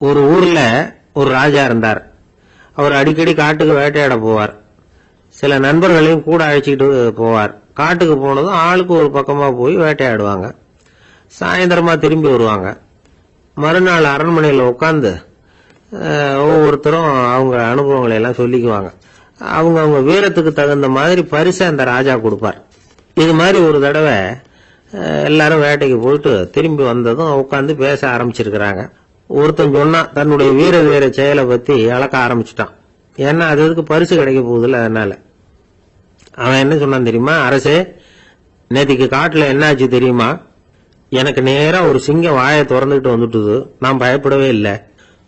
ஒரு ஊர்ல ஒரு ராஜா இருந்தார். அவர் அடிக்கடி காட்டுக்கு வேட்டையாட போவார். சில நண்பர்களையும் கூட அழைச்சிட்டு போவார். காட்டுக்கு போனதும் ஆளுக்கு ஒரு பக்கமா போய் வேட்டையாடுவாங்க. சாயந்தரமா திரும்பி வருவாங்க. மறுநாள் அரண்மனையில் உட்காந்து ஒவ்வொருத்தரும் அவங்க அனுபவங்களை எல்லாம் சொல்லிக்குவாங்க. அவங்க வீரத்துக்கு தகுந்த மாதிரி பரிசை அந்த ராஜா கொடுப்பார். இது மாதிரி ஒரு தடவை எல்லாரும் வேட்டைக்கு போயிட்டு திரும்பி வந்ததும் உட்காந்து பேச ஆரம்பிச்சிருக்கிறாங்க. ஒருத்தன் சொன்னா தன்னுடைய வீர செயலை பத்தி அளக்க ஆரம்பிச்சுட்டான். ஏன்னா அதுக்கு பரிசு கிடைக்க போகுதுல்ல. அதனால அவன் என்ன சொன்னான் தெரியுமா? அரசே, நேற்றுக்கு காட்டுல என்னாச்சு தெரியுமா? எனக்கு நேரா ஒரு சிங்கம் வாயை திறந்துட்டு வந்துட்டுது. நான் பயப்படவே இல்லை.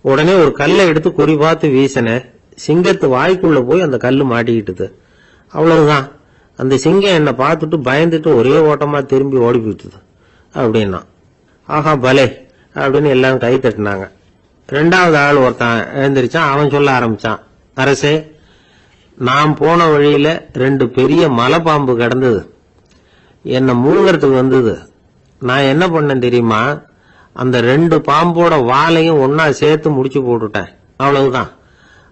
உடனே ஒரு கல்லை எடுத்து குறி பார்த்து வீசினேன். சிங்கத்து வாய்க்குள்ள போய் அந்த கல்லு மாட்டிக்கிட்டுது. அவ்வளவுதான். அந்த சிங்கம் என்னை பார்த்துட்டு பயந்துட்டு ஒரே ஓட்டமா திரும்பி ஓடி போயிட்டுது அப்படின்னா. ஆஹா பலே அப்படின்னு எல்லாரும் கை தட்டினாங்க. ரெண்டாவது ஆள் ஒருத்தன் எழுந்திரிச்சான். அவன் சொல்ல ஆரம்பிச்சான், அரசே, நான் போன வழியில 2 பெரிய மலைப்பாம்பு கிடந்தது. என்னை முழுகிறதுக்கு வந்தது. நான் என்ன பண்ணேன் தெரியுமா? அந்த 2 பாம்போட வாலையும் ஒன்னா சேர்த்து முடிச்சு போட்டுட்டேன். அவ்வளவுதான்.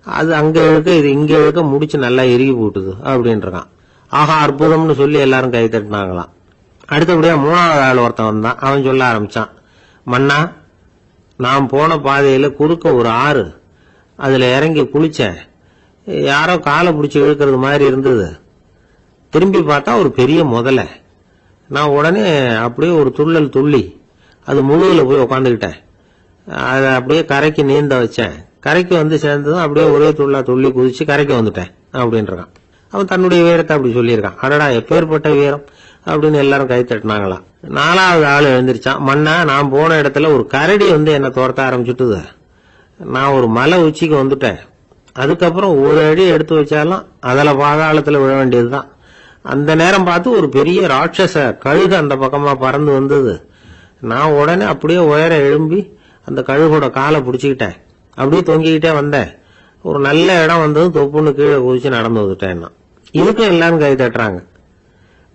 அது அங்க இழுக்க இது இங்க இழுக்க முடிச்சு நல்லா இறுகி போட்டுது அப்படின்றான். ஆஹா அற்புதம்னு சொல்லி எல்லாரும் கை தட்டினாங்களாம். அடுத்தபடியா 3வது ஆள் ஒருத்தன் வந்தான். அவன் சொல்ல ஆரம்பிச்சான், மன்னா, நான் போன பாதையில குறுக்க ஒரு ஆறு. அதுல இறங்கி குளிச்சேன். யாரோ காலை பிடிச்சி இழுக்கிறது மாதிரி இருந்தது. திரும்பி பார்த்தா ஒரு பெரிய முதலை. நான் உடனே அப்படியே ஒரு துள்ளல் துள்ளி அது முழுதுல போய் உக்காந்துக்கிட்டேன். அதை அப்படியே கரைக்கு நீந்த வச்சேன். கரைக்கு வந்து சேர்ந்ததும் அப்படியே ஒரே துள்ளா துள்ளி குதிச்சு கரைக்கு வந்துட்டேன் அப்படின்றான். அவன் தன்னுடைய வீரத்தை அப்படி சொல்லியிருக்கான். அடடா எப்பேற்பட்ட வீரம் அப்படின்னு எல்லாரும் கை தட்டினாங்களாம். 4வது ஆள் எழுந்திரிச்சான். மன்னா, நான் போன இடத்துல ஒரு கரடி வந்து என்னை துரத்த ஆரம்பிச்சுட்டுது. நான் ஒரு மலை உச்சிக்கு வந்துட்டேன். அதுக்கப்புறம் ஒரு அடி எடுத்து வச்சாலும் அதுல பாதாளத்துல விழ வேண்டியதுதான். அந்த நேரம் பார்த்து ஒரு பெரிய ராட்சச கழுகு அந்த பக்கமா பறந்து வந்தது. நான் உடனே அப்படியே உயர எழும்பி அந்த கழுகோட காலை பிடிச்சுக்கிட்டேன். அப்படியே தொங்கிக்கிட்டே வந்தேன். ஒரு நல்ல இடம் வந்ததும் தொப்புன்னு கீழே குதிச்சு நடந்து வந்துட்டேன். இதுக்கும் எல்லாரும் கை தட்டுறாங்க.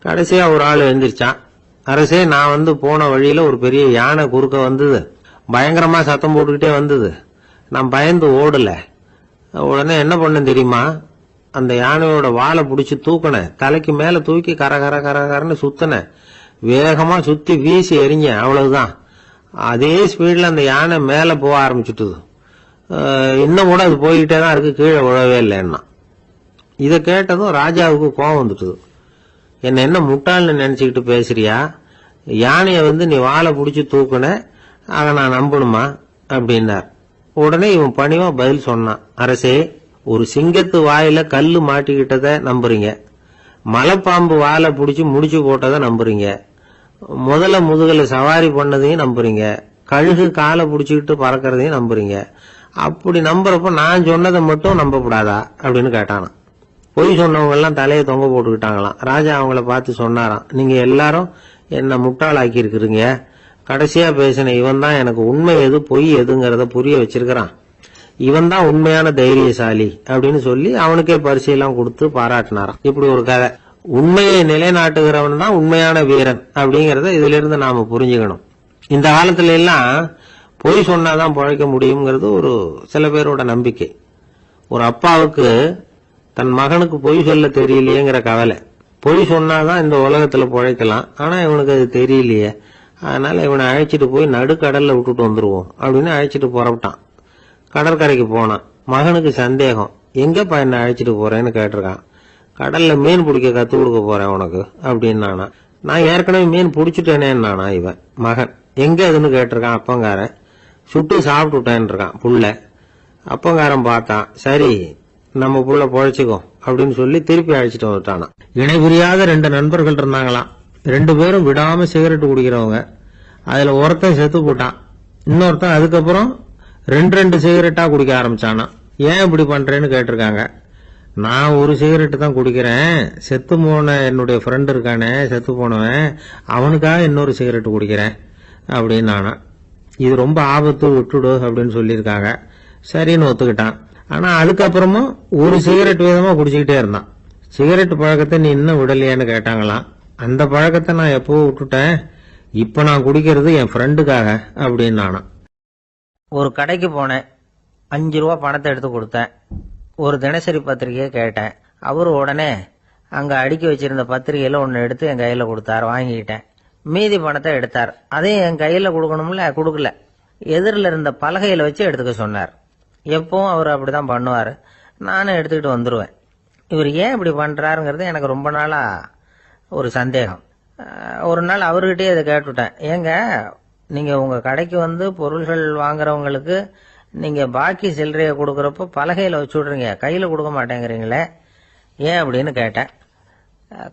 கடைசியா ஒரு ஆள் எழுந்திரிச்சான். அரசே, நான் வந்து போன வழியில ஒரு பெரிய யானை குறுக்க வந்தது. பயங்கரமா சத்தம் போட்டுக்கிட்டே வந்தது. நான் பயந்து ஓடல. உடனே என்ன பண்ணேன் தெரியுமா? அந்த யானையோட வாலை பிடிச்சி தூக்கினேன். தலைக்கு மேல தூக்கி கரன்னு சுத்தினேன். வேகமா சுத்தி வீசி எறிஞ்சேன். அவ்வளவுதான். அதே ஸ்பீட்ல அந்த யானை மேல போக ஆரம்பிச்சுட்டுது. இன்னும் கூட அது போய்கிட்டே தான் இருக்கு, கீழே விழவே இல்லைன்னா. இதை கேட்டதும் ராஜாவுக்கு கோபம் வந்துட்டுது. என்ன முட்டாள்னு நினைச்சுக்கிட்டு பேசுறியா? யானைய வந்து நீ வாழை பிடிச்சி தூக்குன, அதை நான் நம்பணுமா அப்படின்னார். உடனே இவன் பணிவா பதில் சொன்னான், அரசே, ஒரு சிங்கத்து வாயில கல்லு மாட்டிக்கிட்டத நம்புறீங்க, மலைப்பாம்பு வாழை பிடிச்சி முடிச்சு போட்டதை நம்புறீங்க, முதல்ல முதுகல சவாரி பண்ணதையும் நம்புறீங்க, கழுகு காலை பிடிச்சிக்கிட்டு பறக்கிறதையும் நம்புறீங்க. அப்படி நம்புறப்ப நான் சொன்னதை மட்டும் நம்பக்கூடாதா அப்படின்னு கேட்டானா. பொய் சொன்னவங்க எல்லாம் தலையை தொங்க போட்டுக்கிட்டாங்களாம். ராஜா அவங்கள பார்த்து சொன்னாராம், நீங்க எல்லாரும் என்ன முட்டாளாக்கி இருக்கிறீங்க. கடைசியா பேசின இவன் தான் எனக்கு உண்மை எது பொய் எதுங்கிறத புரிய வச்சிருக்கிறான். இவன் தான் உண்மையான தைரியசாலி அப்படின்னு சொல்லி அவனுக்கே பரிசையெல்லாம் கொடுத்து பாராட்டினாராம். இப்படி ஒரு கதை. உண்மையை நிலைநாட்டுகிறவன் தான் உண்மையான வீரன் அப்படிங்கறத இதுல இருந்து நாம புரிஞ்சுக்கணும். இந்த காலத்துல எல்லாம் பொய் சொன்னாதான் பிழைக்க முடியுங்கிறது ஒரு சில பேரோட நம்பிக்கை. ஒரு அப்பாவுக்கு தன் மகனுக்கு பொய் சொல்ல தெரியலையேங்கிற கவலை. பொய் சொன்னாதான் இந்த உலகத்துல பிழைக்கலாம், ஆனா இவனுக்கு அது தெரியலையே, அதனால இவனை அழைச்சிட்டு போய் நடுக்கடல்ல விட்டுட்டு வந்துருவோம் அப்படின்னு அழைச்சிட்டு புறப்பட்டான். கடற்கரைக்கு போனான். மகனுக்கு சந்தேகம், எங்கப்பா என்ன அழைச்சிட்டு போறேன்னு கேட்டிருக்கான். கடல்ல மீன் பிடிக்க கத்து கொடுக்க போறேன் உனக்கு அப்படின்னு. நான் ஏற்கனவே மீன் பிடிச்சிட்டேனேன்னா இவன் மகன். எங்க அதுன்னு கேட்டிருக்கான். அப்பங்காரன். சுட்டு சாப்பிட்டுட்டேன் இருக்கான் புள்ள. அப்பங்காரன் பார்த்தான், சரி நம்ம புள்ள பொழைச்சிக்கோ அப்படின்னு சொல்லி திருப்பி அழைச்சிட்டு வந்துட்டானா. இணை புரியாத 2 நண்பர்கள் இருந்தாங்களாம். 2 பேரும் விடாம சிகரெட் குடிக்கிறவங்க. அதுல ஒருத்தன் செத்து போட்டான். இன்னொருத்தன் அதுக்கப்புறம் 2 சிகரெட்டா குடிக்க ஆரம்பிச்சானா. ஏன் இப்படி பண்றேன்னு கேட்டிருக்காங்க. நான் ஒரு சிகரெட்டு தான் குடிக்கிறேன், செத்து போன என்னுடைய ஃப்ரெண்ட் இருக்கானே செத்து போனவன், அவனுக்காக இன்னொரு சிகரெட்டு குடிக்கிறேன் அப்படின்னு நானா. இது ரொம்ப ஆபத்து, விட்டுடு அப்படின்னு சொல்லியிருக்காங்க. சரின்னு ஒத்துக்கிட்டான். ஆனா அதுக்கப்புறமும் ஒரு சிகரெட் வீதமா குடிச்சுக்கிட்டே இருந்தான். சிகரெட் பழக்கத்தை நீ இன்னும் விடலையான்னு கேட்டாங்களாம். அந்த பழக்கத்தை நான் எப்போ விட்டுட்டேன், இப்ப நான் குடிக்கிறது என் ஃப்ரெண்டுக்காக அப்படின்னு நானா. ஒரு கடைக்கு போனேன், 5 ரூபா பணத்தை எடுத்து கொடுத்தேன். ஒரு தினசரி பத்திரிகையை கேட்டேன். அவரு உடனே அங்கே அடுக்கி வச்சிருந்த பத்திரிகையில் ஒன்று எடுத்து என் கையில் கொடுத்தார், வாங்கிக்கிட்டேன். மீதி பணத்தை எடுத்தார், அதையும் என் கையில் கொடுக்கணும்ல, கொடுக்கல. எதிரில் இருந்த பலகையில் வச்சு எடுத்துக்க சொன்னார். எப்பவும் அவர் அப்படிதான் பண்ணுவார். நானும் எடுத்துக்கிட்டு வந்துடுவேன். இவர் ஏன் இப்படி பண்ணுறாருங்கிறது எனக்கு ரொம்ப நாளாக ஒரு சந்தேகம். ஒரு நாள் அவர்கிட்டயே இதை கேட்டுவிட்டேன். ஏங்க, நீங்கள் உங்கள் கடைக்கு வந்து பொருள்கள் வாங்குறவங்களுக்கு நீங்கள் பாக்கி சில்லறையை கொடுக்குறப்போ பலகையில் வச்சு விட்றீங்க, கையில் கொடுக்க மாட்டேங்கிறீங்களே, ஏன் அப்படின்னு கேட்டேன்.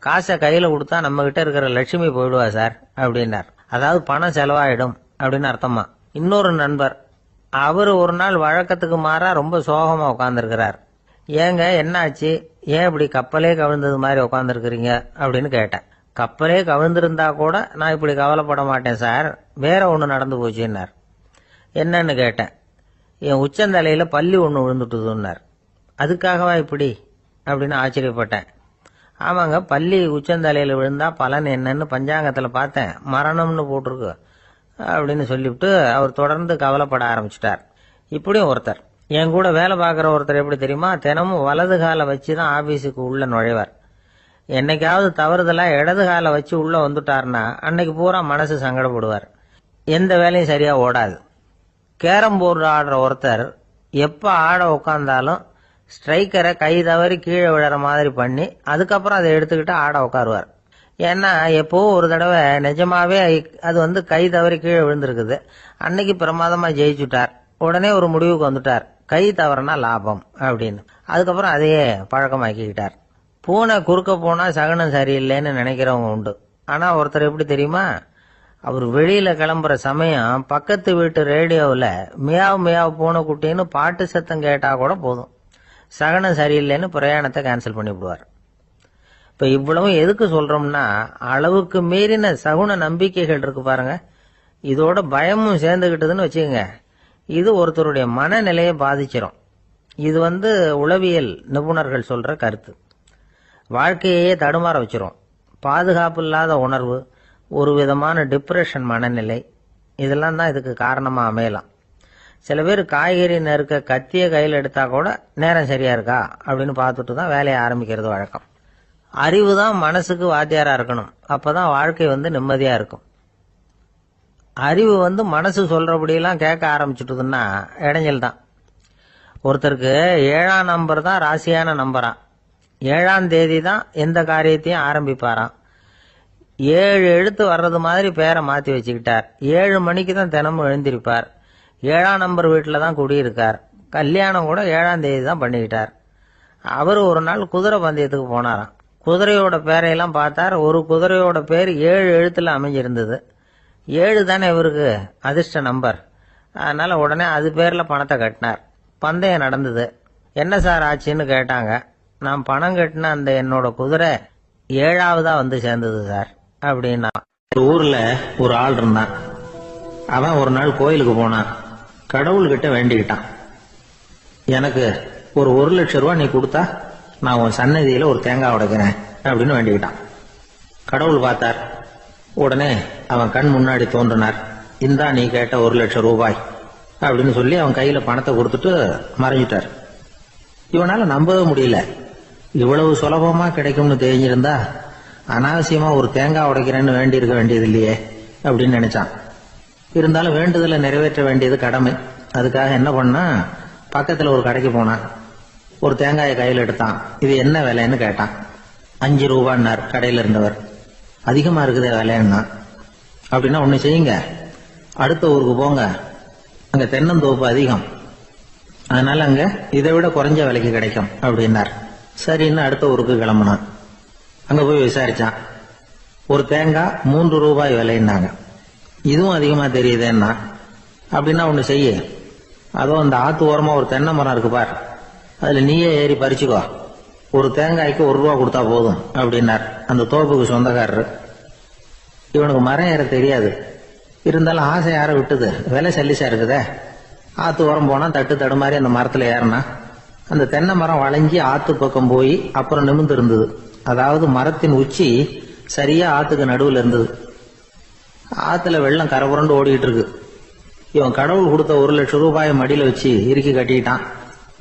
காசை கையில் கொடுத்தா நம்மகிட்ட இருக்கிற லட்சுமி போயிடுவா சார் அப்படின்னார். அதாவது பணம் செலவாயிடும் அப்படின்னு அர்த்தமா. இன்னொரு நண்பர், அவர் ஒரு நாள் வழக்கத்துக்கு மாறா ரொம்ப சோகமா உட்காந்துருக்கிறார். ஏங்க என்னாச்சு, ஏன் இப்படி கப்பலே கவிழ்ந்தது மாதிரி உட்காந்துருக்கிறீங்க அப்படின்னு கேட்டேன். கப்பலே கவிழ்ந்திருந்தா கூட நான் இப்படி கவலைப்பட மாட்டேன் சார், வேற ஒன்று நடந்து போச்சுன்னார். என்னன்னு கேட்டேன். என் உச்சந்தலையில பல்லி ஒன்று விழுந்துட்டுதுன்னார். அதுக்காகவா இப்படி அப்படின்னு ஆச்சரியப்பட்டேன். ஆமாங்க, பல்லி உச்சந்தலையில விழுந்தா பலன் என்னன்னு பஞ்சாங்கத்தில் பார்த்தேன், மரணம்னு போட்டிருக்கு அப்படின்னு சொல்லிவிட்டு அவர் தொடர்ந்து கவலைப்பட ஆரம்பிச்சிட்டார். இப்படியும் ஒருத்தர், என் கூட வேலை பார்க்குற ஒருத்தர் எப்படி தெரியுமா, தினமும் வலது காலை வச்சு தான் ஆபீஸுக்கு உள்ள நுழைவார். என்னைக்காவது தவறுதலா இடது காலை வச்சு உள்ள வந்துட்டார்னா அன்னைக்கு பூரா மனசு சங்கடப்படுவார், எந்த வேலையும் சரியா ஓடாது. கேரம் போர்டு ஆடுற ஒருத்தர் எப்ப ஆட உட்காந்தாலும் ஸ்ட்ரைக்கரை கை தவறி கீழே விழற மாதிரி பண்ணி அதுக்கப்புறம் அதை எடுத்துக்கிட்டு ஆட உட்காருவார். ஏன்னா எப்போ ஒரு தடவை நிஜமாவே அது வந்து கை தவறி கீழே விழுந்திருக்குது. அன்னைக்கு பிரமாதமா ஜெயிச்சுட்டார். உடனே ஒரு முடிவுக்கு வந்துட்டார், கை தவறுனா லாபம் அப்படின்னு. அதுக்கப்புறம் அதையே பழக்கமாக்கிக்கிட்டார். பூனை குறுக்க போனா சகனம் சரியில்லைன்னு நினைக்கிறவங்க உண்டு. ஆனா ஒருத்தர் எப்படி தெரியுமா, அவர் வெளியில கிளம்புற சமயம் பக்கத்து வீட்டு ரேடியோவில் மியாவ் மியாவ் பூனை குட்டின்னு பாட்டு சத்தம் கேட்டா கூட போதும், சகனம் சரியில்லைன்னு பிரயாணத்தை கேன்சல் பண்ணிவிடுவார். இப்ப இவ்வளவும் எதுக்கு சொல்றோம்னா, அளவுக்கு மீறின சகுன நம்பிக்கைகள் இருக்கு பாருங்க, இதோட பயமும் சேர்ந்துகிட்டதுன்னு வச்சுக்கோங்க, இது ஒருத்தருடைய மனநிலையை பாதிச்சிடும். இது வந்து உளவியல் நிபுணர்கள் சொல்ற கருத்து. வாழ்க்கையே தடுமாற வச்சிரும். பாதுகாப்பு இல்லாத உணர்வு, ஒரு விதமான டிப்ரெஷன் மனநிலை, இதெல்லாம் தான் இதுக்கு காரணமா அமையலாம். சில பேர் காய்கறி நறுக்க கத்திய கையில் எடுத்தா கூட நேரம் சரியா இருக்கா அப்படின்னு பார்த்துட்டு தான் வேலையை ஆரம்பிக்கிறது வழக்கம். அறிவு தான் மனசுக்கு வாத்தியாரா இருக்கணும், அப்பதான் வாழ்க்கை வந்து நிம்மதியா இருக்கும். அறிவு வந்து மனசு சொல்றபடியெல்லாம் கேட்க ஆரம்பிச்சுட்டுதுன்னா இடைஞ்சல் தான். ஒருத்தருக்கு 7ஆம் நம்பர் தான் ராசியான நம்பரா, 7ஆம் தேதி தான் எந்த காரியத்தையும் ஆரம்பிப்பாராம். 7 எழுத்து வர்றது மாதிரி பேரை மாத்தி வச்சுக்கிட்டார். 7 மணிக்கு தான் தினமும் எழுந்திருப்பார். 7ஆம் நம்பர் வீட்டில் தான் குடியிருக்கார். கல்யாணம் கூட 7ஆம் தேதி தான் பண்ணிக்கிட்டார். அவர் ஒரு நாள் குதிரை பந்தயத்துக்கு போனாராம். குதிரையோட பேரையெல்லாம் பார்த்தார். ஒரு குதிரையோட பேர் 7 எழுத்துல அமைஞ்சிருந்தது. 7 தானே இவருக்கு அதிர்ஷ்ட நம்பர். அதனால உடனே அது பேர்ல பணத்தை கட்டினார். பந்தயம் நடந்தது. என்ன சார் ஆச்சுன்னு கேட்டாங்க. நான் பணம் கட்டின அந்த என்னோட குதிரை 7ஆவதா வந்து சேர்ந்தது சார் அப்படின்னா. ஒரு ஊர்ல ஒரு ஆள் இருந்தான். அவன் ஒரு நாள் கோயிலுக்கு போனான். கடவுள்கிட்ட வேண்டிக்கிட்டான், எனக்கு ஒரு 1 லட்சம் ரூபாய் நீ கொடுத்தா நான் உன் சன்னதியில ஒரு தேங்காய் உடைக்கிறேன் அப்படின்னு வேண்டிக்கிட்டான். கடவுள் பார்த்தார். உடனே அவன் கண் முன்னாடி தோன்றினார். இந்தா நீ கேட்ட 1 லட்சம் ரூபாய் அப்படின்னு சொல்லி அவன் கையில பணத்தை கொடுத்துட்டு மறைஞ்சிட்டார். இவனால நம்பவே முடியல, இவ்வளவு சுலபமா கிடைக்கும்னு தெரிஞ்சிருந்தா அனாவசியமா ஒரு தேங்காய் உடைக்கிறேன்னு வேண்டி இருக்க வேண்டியது இல்லையே அப்படின்னு நினைச்சான். இருந்தாலும் வேண்டுதலை நிறைவேற்ற வேண்டியது கடமை. அதுக்காக என்ன பண்ணா, பக்கத்துல ஒரு கடைக்கு போனான். ஒரு தேங்காயை கையில் எடுத்தான். இது என்ன விலைன்னு கேட்டான். 5 ரூபான்னார் கடையில இருந்தவர். அதிகமா இருக்குதே விலைன்னா. அப்படின்னா ஒண்ணு செய்யுங்க, அடுத்த ஊருக்கு போங்க, அங்க தென்னந்தோப்பு அதிகம், அதனால அங்க இதை விட குறைஞ்ச விலைக்கு கிடைக்கும் அப்படின்னார். சரின்னு அடுத்த ஊருக்கு கிளம்புனான். அங்க போய் விசாரிச்சான். ஒரு தேங்காய் 3 ரூபாய் விலைன்னாங்க. இதுவும் அதிகமா தெரியுதுன்னா. அப்படின்னா ஒண்ணு செய்ய, அதோ அந்த ஆத்து ஓரமா ஒரு தென்னை மரம் இருக்கு பார், அதுல நீயே ஏறி பறிச்சுக்கோ, ஒரு தேங்காய்க்கு 1 ரூபா கொடுத்தா போதும் அப்படின்னார் அந்த தோப்புக்கு சொந்தக்காரரு. இவனுக்கு மரம் ஏற தெரியாது, இருந்தாலும் ஆசை யார விட்டுது, விலை சல்லிசா இருக்குதே. ஆத்து ஓரம் போனா தட்டு தடுமாறி அந்த மரத்துல ஏறினா அந்த தென்னை மரம் வளைஞ்சி ஆத்து பக்கம் போய் அப்புறம் நிமிர்ந்து இருந்தது. அதாவது மரத்தின் உச்சி சரியா ஆத்துக்கு நடுவில் இருந்தது. ஆத்துல வெள்ளம் கரை புரண்டு ஓடிட்டு இருக்கு. இவன் கடவுள் கொடுத்த 1,00,000 ரூபாயை மடியில வச்சு இறுக்கி கட்டிட்டான்.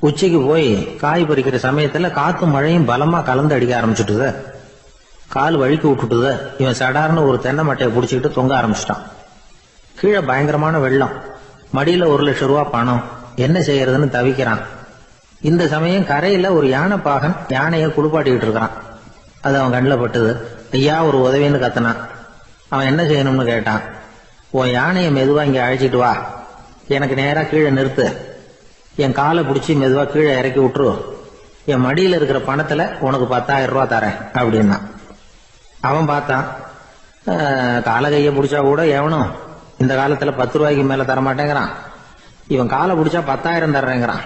உச்சிக்கு போய் காய் பறிக்கிற சமயத்துல காத்தும் மழையும் பலமா கலந்து அடிக்க ஆரம்பிச்சுட்டுது. கால் வழுக்கி விட்டுட்டுது. இவன் சடார்னு ஒரு தென்னை மட்டையை பிடிச்சிக்கிட்டு தொங்க ஆரம்பிச்சிட்டான். கீழே பயங்கரமான வெள்ளம். மடியில 1,00,000 ரூபாய் பணம். என்ன செய்யறதுன்னு தவிக்கிறான். இந்த சமயம் கரையில ஒரு யானை பாகன் யானையை குளிப்பாட்டிக்கிட்டு இருக்கிறான். அது அவன் கண்ணில் பட்டுது. ஐயா ஒரு உதவின்னு கத்தினான். அவன் என்ன செய்யணும்னு கேட்டான். உன் யானையை மெதுவா இங்க அழைச்சிட்டு வா, எனக்கு நேரா கீழே நிறுத்து, என் காலை பிடிச்சி மெதுவா கீழே இறக்கி விட்டுரு, என் மடியில இருக்கிற பணத்துல உனக்கு 10,000 ரூபாய் தரேன் அப்படின்னா. அவன் பார்த்தான். காலை கையை பிடிச்சா கூட எவனும் இந்த காலத்துல 10 ரூபாய்க்கு மேல தரமாட்டேங்கிறான். இவன் காலை பிடிச்சா 10,000 தர்றேங்கிறான்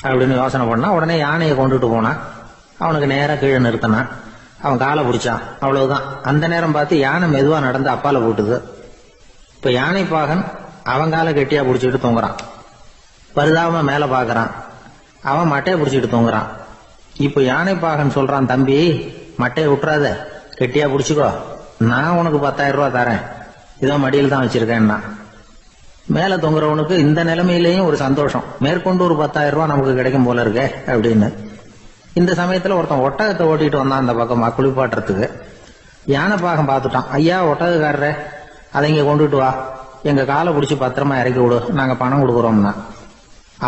அப்படின்னு யோசனை பண்ணா. உடனே யானையை கொண்டுட்டு போனான். அவனுக்கு நேரா கீழே நிறுத்தினான். அவன் காலை பிடிச்சான். அவ்வளவுதான். அந்த நேரம் பார்த்து யானை மெதுவா நடந்து அப்பால போட்டுது. இப்ப யானை பாகன் அவன் காலை கெட்டியா பிடிச்சிட்டு தொங்குறான். பரிதாபமா மேல பாக்குறான். அவன் மட்டையை பிடிச்சிட்டு தொங்குறான். இப்ப யானை பாகன் சொல்றான், தம்பி மட்டையை விட்டுறாத, கெட்டியா பிடிச்சிக்கோ, நான் உனக்கு 10,000 ரூபாய் தரேன், இதோ மடியில் தான் வச்சிருக்கேன்னா. மேல தொங்குறவனுக்கு இந்த நிலைமையிலேயும் ஒரு சந்தோஷம், மேற்கொண்டு ஒரு 10,000 ரூபாய் நமக்கு கிடைக்கும் போல இருக்கே அப்படின்னு. இந்த சமயத்துல ஒருத்தன் ஒட்டகத்தை ஓட்டிட்டு வந்தான் அந்த பக்கமா குளிப்பாட்டுறதுக்கு. யானை பாகம் பார்த்துட்டான். ஐயா ஒட்டகக்காரரே, அதை இங்க கொண்டுட்டு வா, எங்க காலை பிடிச்சி பத்திரமா இறக்கி விடு, நாங்க பணம் கொடுக்குறோம்னா.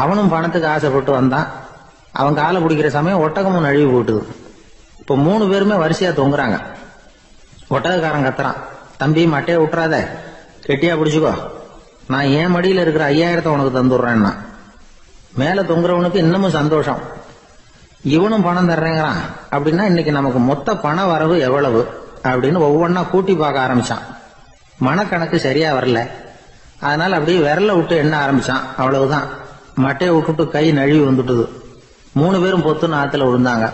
அவனும் பணத்துக்கு ஆசைப்பட்டு வந்தான். அவன் காலை பிடிக்கிற சமயம் ஒட்டகமும் நழுவி போட்டுது. இப்ப 3 பேருமே வரிசையா தொங்குறாங்க. ஒட்டகக்காரன் கத்துறான், தம்பி மட்டையை விட்டுறாத, கெட்டியா பிடிச்சுக்கோ, நான் என் மடியில இருக்கிற 5,000 உனக்கு தந்துடுறேன்னா. மேல தொங்குறவனுக்கு இன்னமும் சந்தோஷம். இவனும் பணம் தர்றேங்கிறான் அப்படின்னா இன்னைக்கு நமக்கு மொத்த பண வரவு எவ்வளவு அப்படின்னு ஒவ்வொன்னா கூட்டி பார்க்க ஆரம்பிச்சான். மனக்கணக்கு சரியா வரல. அதனால அப்படியே விரல விட்டு எண்ண ஆரம்பிச்சான். அவ்வளவுதான். மட்டையை விட்டுட்டு கை நழுவி வந்துட்டுது. 3 பேரும் பொத்துன்னு ஆத்துல விழுந்தாங்க.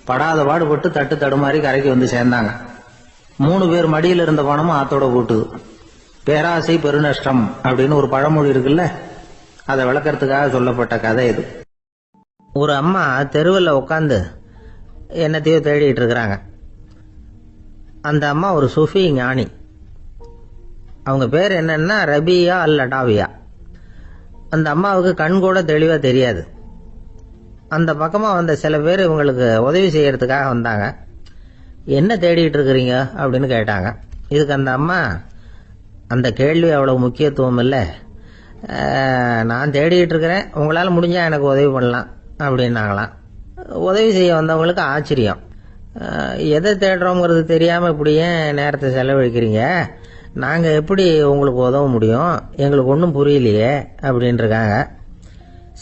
படாத பாடுபட்டு தட்டு தடுமாறி கரைக்கு வந்து சேர்ந்தாங்க. 3 பேர் மடியில் இருந்த பணமும் ஆத்தோட போட்டுது. பேராசை பெருநஷ்டம் அப்படின்னு ஒரு பழமொழி இருக்குல்ல, அதை விளக்கறதுக்காக சொல்லப்பட்ட கதை இது. ஒரு அம்மா தெருவில் உட்காந்து என்னத்தையோ தேடிட்டு இருக்கிறாங்க. அந்த அம்மா ஒரு சுஃபி ஞானி. அவங்க பேர் என்னன்னா ரபியா அல் அடாவியா. அந்த அம்மாவுக்கு கண் கூட தெளிவா தெரியாது. அந்த பக்கமா வந்த சில பேர் இவங்களுக்கு உதவி செய்யறதுக்காக வந்தாங்க. என்ன தேடிட்டு இருக்கிறீங்க அப்படின்னு கேட்டாங்க. இதுக்கு அந்த அம்மா, அந்த கேள்வி அவ்வளவு முக்கியத்துவம் இல்லை, நான் தேடிட்டு இருக்கிறேன், உங்களால் முடிஞ்சா எனக்கு உதவி பண்ணலாம் அப்படின்னாங்களாம். உதவி செய்ய வந்தவங்களுக்கு ஆச்சரியம். எதை தேடுறோங்கிறது தெரியாமல் இப்படி ஏன் நேரத்தை செலவழிக்கிறீங்க, நாங்கள் எப்படி உங்களுக்கு உதவ முடியும், எங்களுக்கு ஒன்றும் புரியலையே அப்படின்ட்டுருக்காங்க.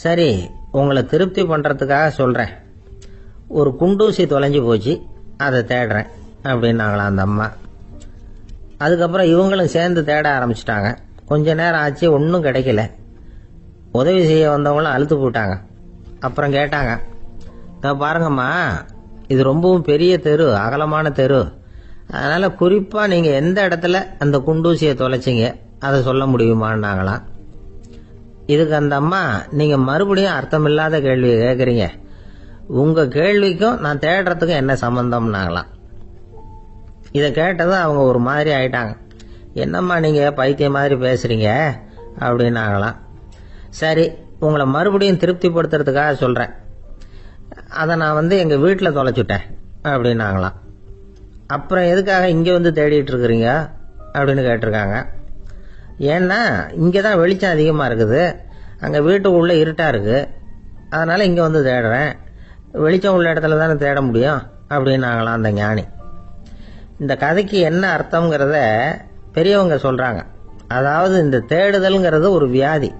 சரி, உங்களை திருப்தி பண்ணுறதுக்காக சொல்கிறேன், ஒரு குண்டூசி தொலைஞ்சு போச்சு, அதை தேடுறேன் அப்படின்னாங்களாம் அந்த அம்மா. அதுக்கப்புறம் இவங்களும் சேர்ந்து தேட ஆரம்பிச்சிட்டாங்க. கொஞ்ச நேரம் ஆச்சு, ஒன்றும் கிடைக்கல. உதவி செய்ய வந்தவங்களும் அழுத்து போட்டாங்க. அப்புறம் கேட்டாங்க, பாருங்கம்மா, இது ரொம்பவும் பெரிய தெரு, அகலமான தெரு, அதனால குறிப்பா நீங்க எந்த இடத்துல அந்த குண்டூசியை தொலைச்சிங்க அதை சொல்ல முடியுமான்னாங்களாம். இதுக்கு அந்த அம்மா, நீங்க மறுபடியும் அர்த்தமில்லாத கேள்வியை கேட்குறீங்க, உங்க கேள்விக்கும் நான் தேடுறதுக்கும் என்ன சம்பந்தம்னாங்களாம். இதை கேட்டதும் அவங்க ஒரு மாதிரி ஆயிட்டாங்க. என்னம்மா நீங்க பைத்தியம் மாதிரி பேசுறீங்க அப்படின்னாங்களாம். சரி, உங்களை மறுபடியும் திருப்திப்படுத்துறதுக்காக சொல்றேன், அதை நான் எங்க வீட்டில் தொலைச்சுட்டேன் அப்படின்னாங்களாம். அப்புறம் எதுக்காக இங்கே வந்து தேடிட்டு இருக்கிறீங்க அப்படின்னு கேட்டிருக்காங்க. ஏன்னா இங்கே தான் வெளிச்சம் அதிகமாக இருக்குது, அங்கே வீட்டுக்குள்ளே இருட்டாக இருக்குது, அதனால் இங்கே வந்து தேடுறேன், வெளிச்சம் உள்ள இடத்துல தானே தேட முடியும் அப்படின்னாங்களாம் அந்த ஞானி. இந்த கதைக்கு என்ன அர்த்தங்கிறத பெரியவங்க சொல்கிறாங்க. அதாவது இந்த தேடுதல்ங்கிறது ஒரு வியாதி.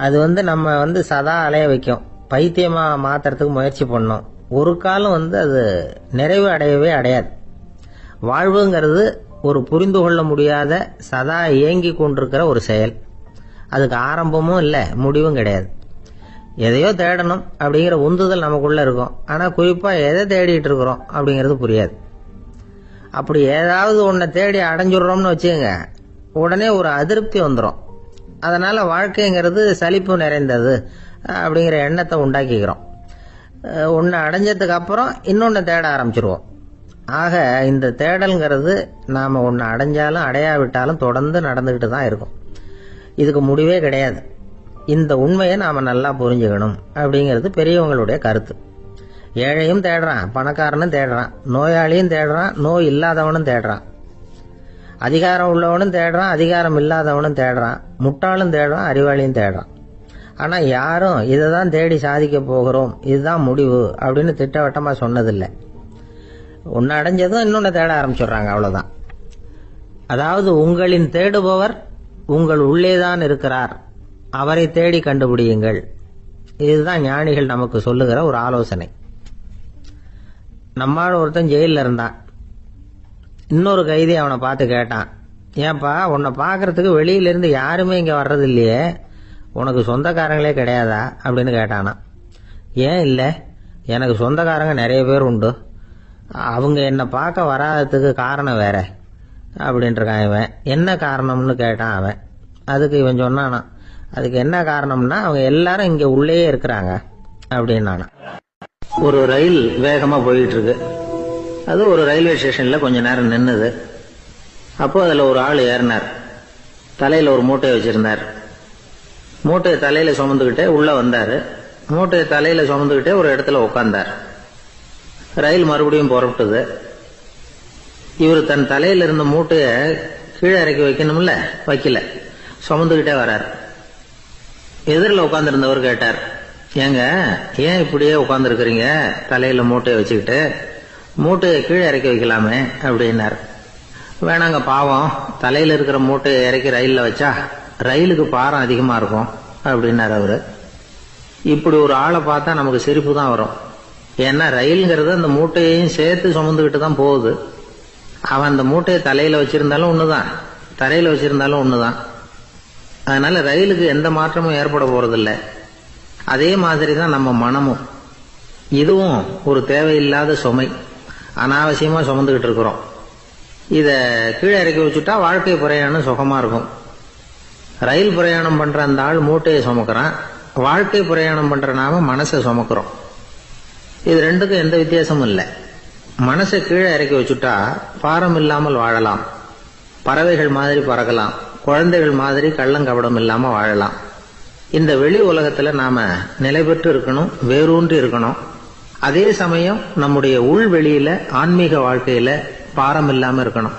அது நம்ம சதா அலைய வைக்கும், பைத்தியமாக மாற்றுறதுக்கு முயற்சி பண்ணோம். ஒரு காலம் அது நிறைவு அடையவே அடையாது. வாழ்வுங்கிறது ஒரு புரிந்து கொள்ள முடியாத சதா இயங்கி கொண்டிருக்கிற ஒரு செயல். அதுக்கு ஆரம்பமும் இல்லை, முடிவும் கிடையாது. எதையோ தேடணும் அப்படிங்கிற உந்துதல் நமக்குள்ள இருக்கும், ஆனால் குறிப்பாக எதை தேடிட்டு இருக்கிறோம் அப்படிங்கிறது புரியாது. அப்படி ஏதாவது ஒன்றை தேடி அடைஞ்சிடுறோம்னு வச்சுக்கோங்க, உடனே ஒரு அதிருப்தி வந்துடும். அதனால வாழ்க்கைங்கிறது சலிப்பு நிறைந்தது அப்படிங்கிற எண்ணத்தை உண்டாக்கிக்கிறோம். ஒன்று அடைஞ்சதுக்கு அப்புறம் இன்னொன்று தேட ஆரம்பிச்சிருவோம். ஆக இந்த தேடல்ங்கிறது நாம் ஒன்று அடைஞ்சாலும் அடையாவிட்டாலும் தொடர்ந்து நடந்துக்கிட்டு தான் இருக்கும். இதுக்கு முடிவே கிடையாது. இந்த உண்மையை நாம நல்லா புரிஞ்சுக்கணும் அப்படிங்கிறது பெரியவங்களுடைய கருத்து. ஏழையும் தேடுறான், பணக்காரனும் தேடுறான், நோயாளியும் தேடுறான், நோய் இல்லாதவனும் தேடுறான், அதிகாரம் உள்ளவனும் தேடுறான், அதிகாரம் இல்லாதவனும் தேடுறான், முட்டாளும் தேடுறான், அறிவாளியும் தேடுறான். ஆனா யாரும் இதை தான் தேடி சாதிக்க போகிறோம், இதுதான் முடிவு அப்படின்னு திட்டவட்டமா சொன்னதில்லை. ஒன்னு அடைஞ்சதும் இன்னொன்னு தேட ஆரம்பிச்சிடுறாங்க, அவ்வளவுதான். அதாவது உங்களின் தேடுபவர் உங்கள் உள்ளேதான் இருக்கிறார், அவரை தேடி கண்டுபிடியுங்கள். இதுதான் ஞானிகள் நமக்கு சொல்லுகிற ஒரு ஆலோசனை. நம்மால் ஒருத்தன் ஜெயிலில் இருந்தான். இன்னொரு கைதி அவனை பார்த்து கேட்டான், ஏன்பா உன்னை பார்க்கறதுக்கு வெளியிலிருந்து யாருமே இங்கே வர்றது இல்லையே, உனக்கு சொந்தக்காரங்களே கிடையாதா அப்படின்னு கேட்டானா. ஏன் இல்லை, எனக்கு சொந்தக்காரங்க நிறைய பேர் உண்டு, அவங்க என்னை பார்க்க வராததுக்கு காரணம் வேற அப்படின்ட்டுருக்கான் இவன். என்ன காரணம்னு கேட்டான் அவன். அதுக்கு இவன் சொன்னானா, அதுக்கு என்ன காரணம்னா அவங்க எல்லாரும் இங்கே உள்ளே இருக்கிறாங்க அப்படின்னானா. ஒரு ரயில் வேகமாக போயிட்டு இருக்கு. அது ஒரு ரயில்வே ஸ்டேஷனில் கொஞ்ச நேரம் நின்னுது. அப்போ அதில் ஒரு ஆள் ஏறினார். தலையில் ஒரு மூட்டையை வச்சிருந்தார். மூட்டையை தலையில சுமந்துக்கிட்டே உள்ள வந்தார். மூட்டையை தலையில சுமந்துக்கிட்டே ஒரு இடத்துல உட்கார்ந்தார். ரயில் மறுபடியும் புறப்பட்டது. இவர் தன் தலையில இருந்த மூட்டையை கீழே இறக்கி வைக்கணும்ல, வைக்கல, சுமந்துக்கிட்டே வர்றார். எதிரில் உட்காந்துருந்தவர் கேட்டார், ஏங்க ஏன் இப்படியே உட்காந்துருக்கிறீங்க தலையில மூட்டையை வச்சுக்கிட்டு, மூட்டையை கீழே இறக்கி வைக்கலாமே அப்படின்னார். வேணாங்க, பாவம், தலையில இருக்கிற மூட்டையை இறக்கி ரயிலில் வச்சா ரயிலுக்கு பாரம் அதிகமா இருக்கும் அப்படின்னார் அவரு. இப்படி ஒரு ஆளை பார்த்தா நமக்கு சிரிப்பு தான் வரும். ஏன்னா ரயிலுங்கிறது அந்த மூட்டையையும் சேர்த்து சுமந்துக்கிட்டு தான் போகுது. அவன் அந்த மூட்டையை தலையில வச்சிருந்தாலும் ஒண்ணுதான், தரையில வச்சிருந்தாலும் ஒண்ணுதான். அதனால ரயிலுக்கு எந்த மாற்றமும் ஏற்பட போறதில்லை. அதே மாதிரி தான் நம்ம மனமும். இதுவும் ஒரு தேவையில்லாத சுமை, அனாவசியமா சுமந்துக்கிட்டு இருக்கிறோம். இத கீழே இறக்கி வச்சுட்டா வாழ்க்கை பிரயாணம் சுகமா இருக்கும். ரயில் பிரயாணம் பண்ற அந்த ஆள் மூட்டையை சுமக்கிறான், வாழ்க்கை பிரயாணம் பண்ற நாம மனசை சுமக்கிறோம். இது ரெண்டுக்கும் எந்த வித்தியாசமும் இல்லை. மனசை கீழே இறக்கி வச்சுட்டா பாரம் இல்லாமல் வாழலாம், பறவைகள் மாதிரி பறக்கலாம், குழந்தைகள் மாதிரி கள்ளங்கபடம் இல்லாம வாழலாம். இந்த வெளி உலகத்துல நாம நிலை பெற்று இருக்கணும், வேரூன்றி இருக்கணும். அதே சமயம் நம்முடைய உள்வெளியில ஆன்மீக வாழ்க்கையில பாரம் இல்லாம இருக்கணும்.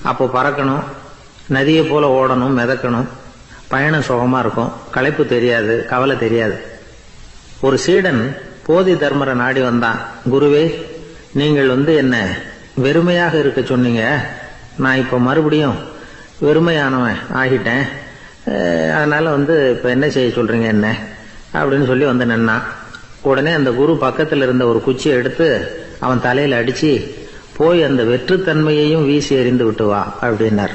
அப்போ பறக்கணும், நதியை போல ஓடணும், மிதக்கணும், பயணம் சுகமா இருக்கும், களைப்பு தெரியாது, கவலை தெரியாது. ஒரு சீடன் போதி தர்மரை நாடி வந்தான். குருவே, நீங்கள் என்ன வெறுமையாக இருக்க சொன்னீங்க, நான் இப்ப மறுபடியும் வெறுமையானவன் ஆகிட்டேன், அதனால இப்ப என்ன செய்ய சொல்றீங்க என்ன அப்படின்னு சொல்லி நின்னான். உடனே அந்த குரு பக்கத்துல இருந்த ஒரு குச்சியை எடுத்து அவன் தலையில அடிச்சு, போய் அந்த வெற்றுத்தன்மையையும் வீசி எறிந்து விட்டு வா அப்படின்னார்.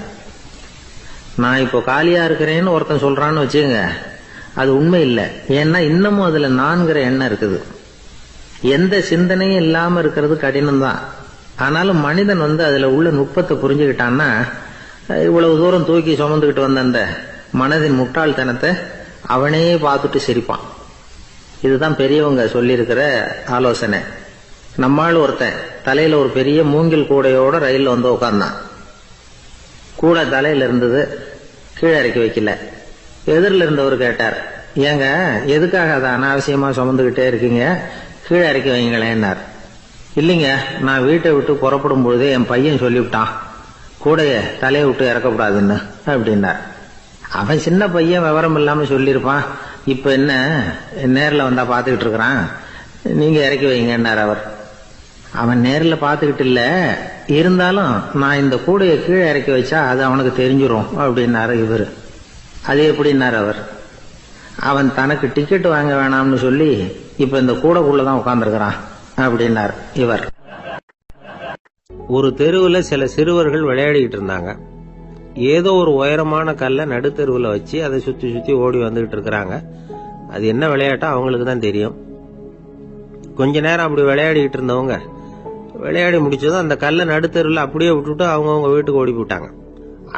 நான் இப்போ காலியா இருக்கிறேன்னு ஒருத்தன் சொல்றான்னு வச்சுங்க, அது உண்மை இல்லை. ஏன்னா இன்னமும் அதுல நான்கிற எண்ணம் இருக்குது. எந்த சிந்தனையும் இல்லாம இருக்கிறது கடினம்தான். ஆனாலும் மனிதன் அதுல உள்ள நுட்பத்தை புரிஞ்சுக்கிட்டான்னா இவ்வளவு தூரம் தூக்கி சுமந்துக்கிட்டு வந்த அந்த மனதின் முட்டாள்தனத்தை அவனே பார்த்துட்டு சிரிப்பான். இதுதான் பெரியவங்க சொல்லியிருக்கிற ஆலோசனை. நம்மால் ஒருத்தன் தலையில ஒரு பெரிய மூங்கில் கூடையோட ரயில்ல உட்கார்ந்தான். கூட தலையில இருந்தது, கீழே இறக்கி வைக்கல. எதிரில் இருந்தவர் கேட்டார், ஏங்க எதுக்காக அதை அனாவசியமா சுமந்துகிட்டே இருக்கீங்க, கீழே இறக்கி வைங்களேன்னார். இல்லைங்க, நான் வீட்டை விட்டு புறப்படும் பொழுதே என் பையன் சொல்லிவிட்டான், கூடைய தலையை விட்டு இறக்கக்கூடாதுன்னு அப்படின்னார். அவன் சின்ன பையன், விவரம் இல்லாம சொல்லியிருப்பான். இப்ப என்ன நேரில் வந்தா பாத்துக்கிட்டு இருக்கிறான், நீங்க இறக்கி வைங்கன்னார் அவர். அவன் நேரில் பாத்துக்கிட்டு இல்ல, இருந்தாலும் நான் இந்த கூடையை கீழே இறக்கி வச்சா அது அவனுக்கு தெரிஞ்சிடும் அப்படின்னாரு இவர். அது எப்படின்னாரு அவர். அவன் தனக்கு டிக்கெட் வாங்க வேணாம்னு சொல்லி இப்ப இந்த கூடைக்குள்ளதான் உட்கார்ந்துருக்கிறான் அப்படின்னார் இவர். ஒரு தெருவில் சில சிறுவர்கள் விளையாடிக்கிட்டு இருந்தாங்க. ஏதோ ஒரு உயரமான கல்லை நடுத்தெருவில் வச்சு அதை சுத்தி சுத்தி ஓடி வந்துகிட்டு இருக்கிறாங்க. அது என்ன விளையாட்டோ அவங்களுக்கு தான் தெரியும். கொஞ்ச நேரம் அப்படி விளையாடிக்கிட்டு இருந்தவங்க விளையாடி முடிச்சதும் அந்த கல்லை நடுத்தெருவில் அப்படியே விட்டுட்டு அவங்கவுங்க வீட்டுக்கு ஓடி போட்டாங்க.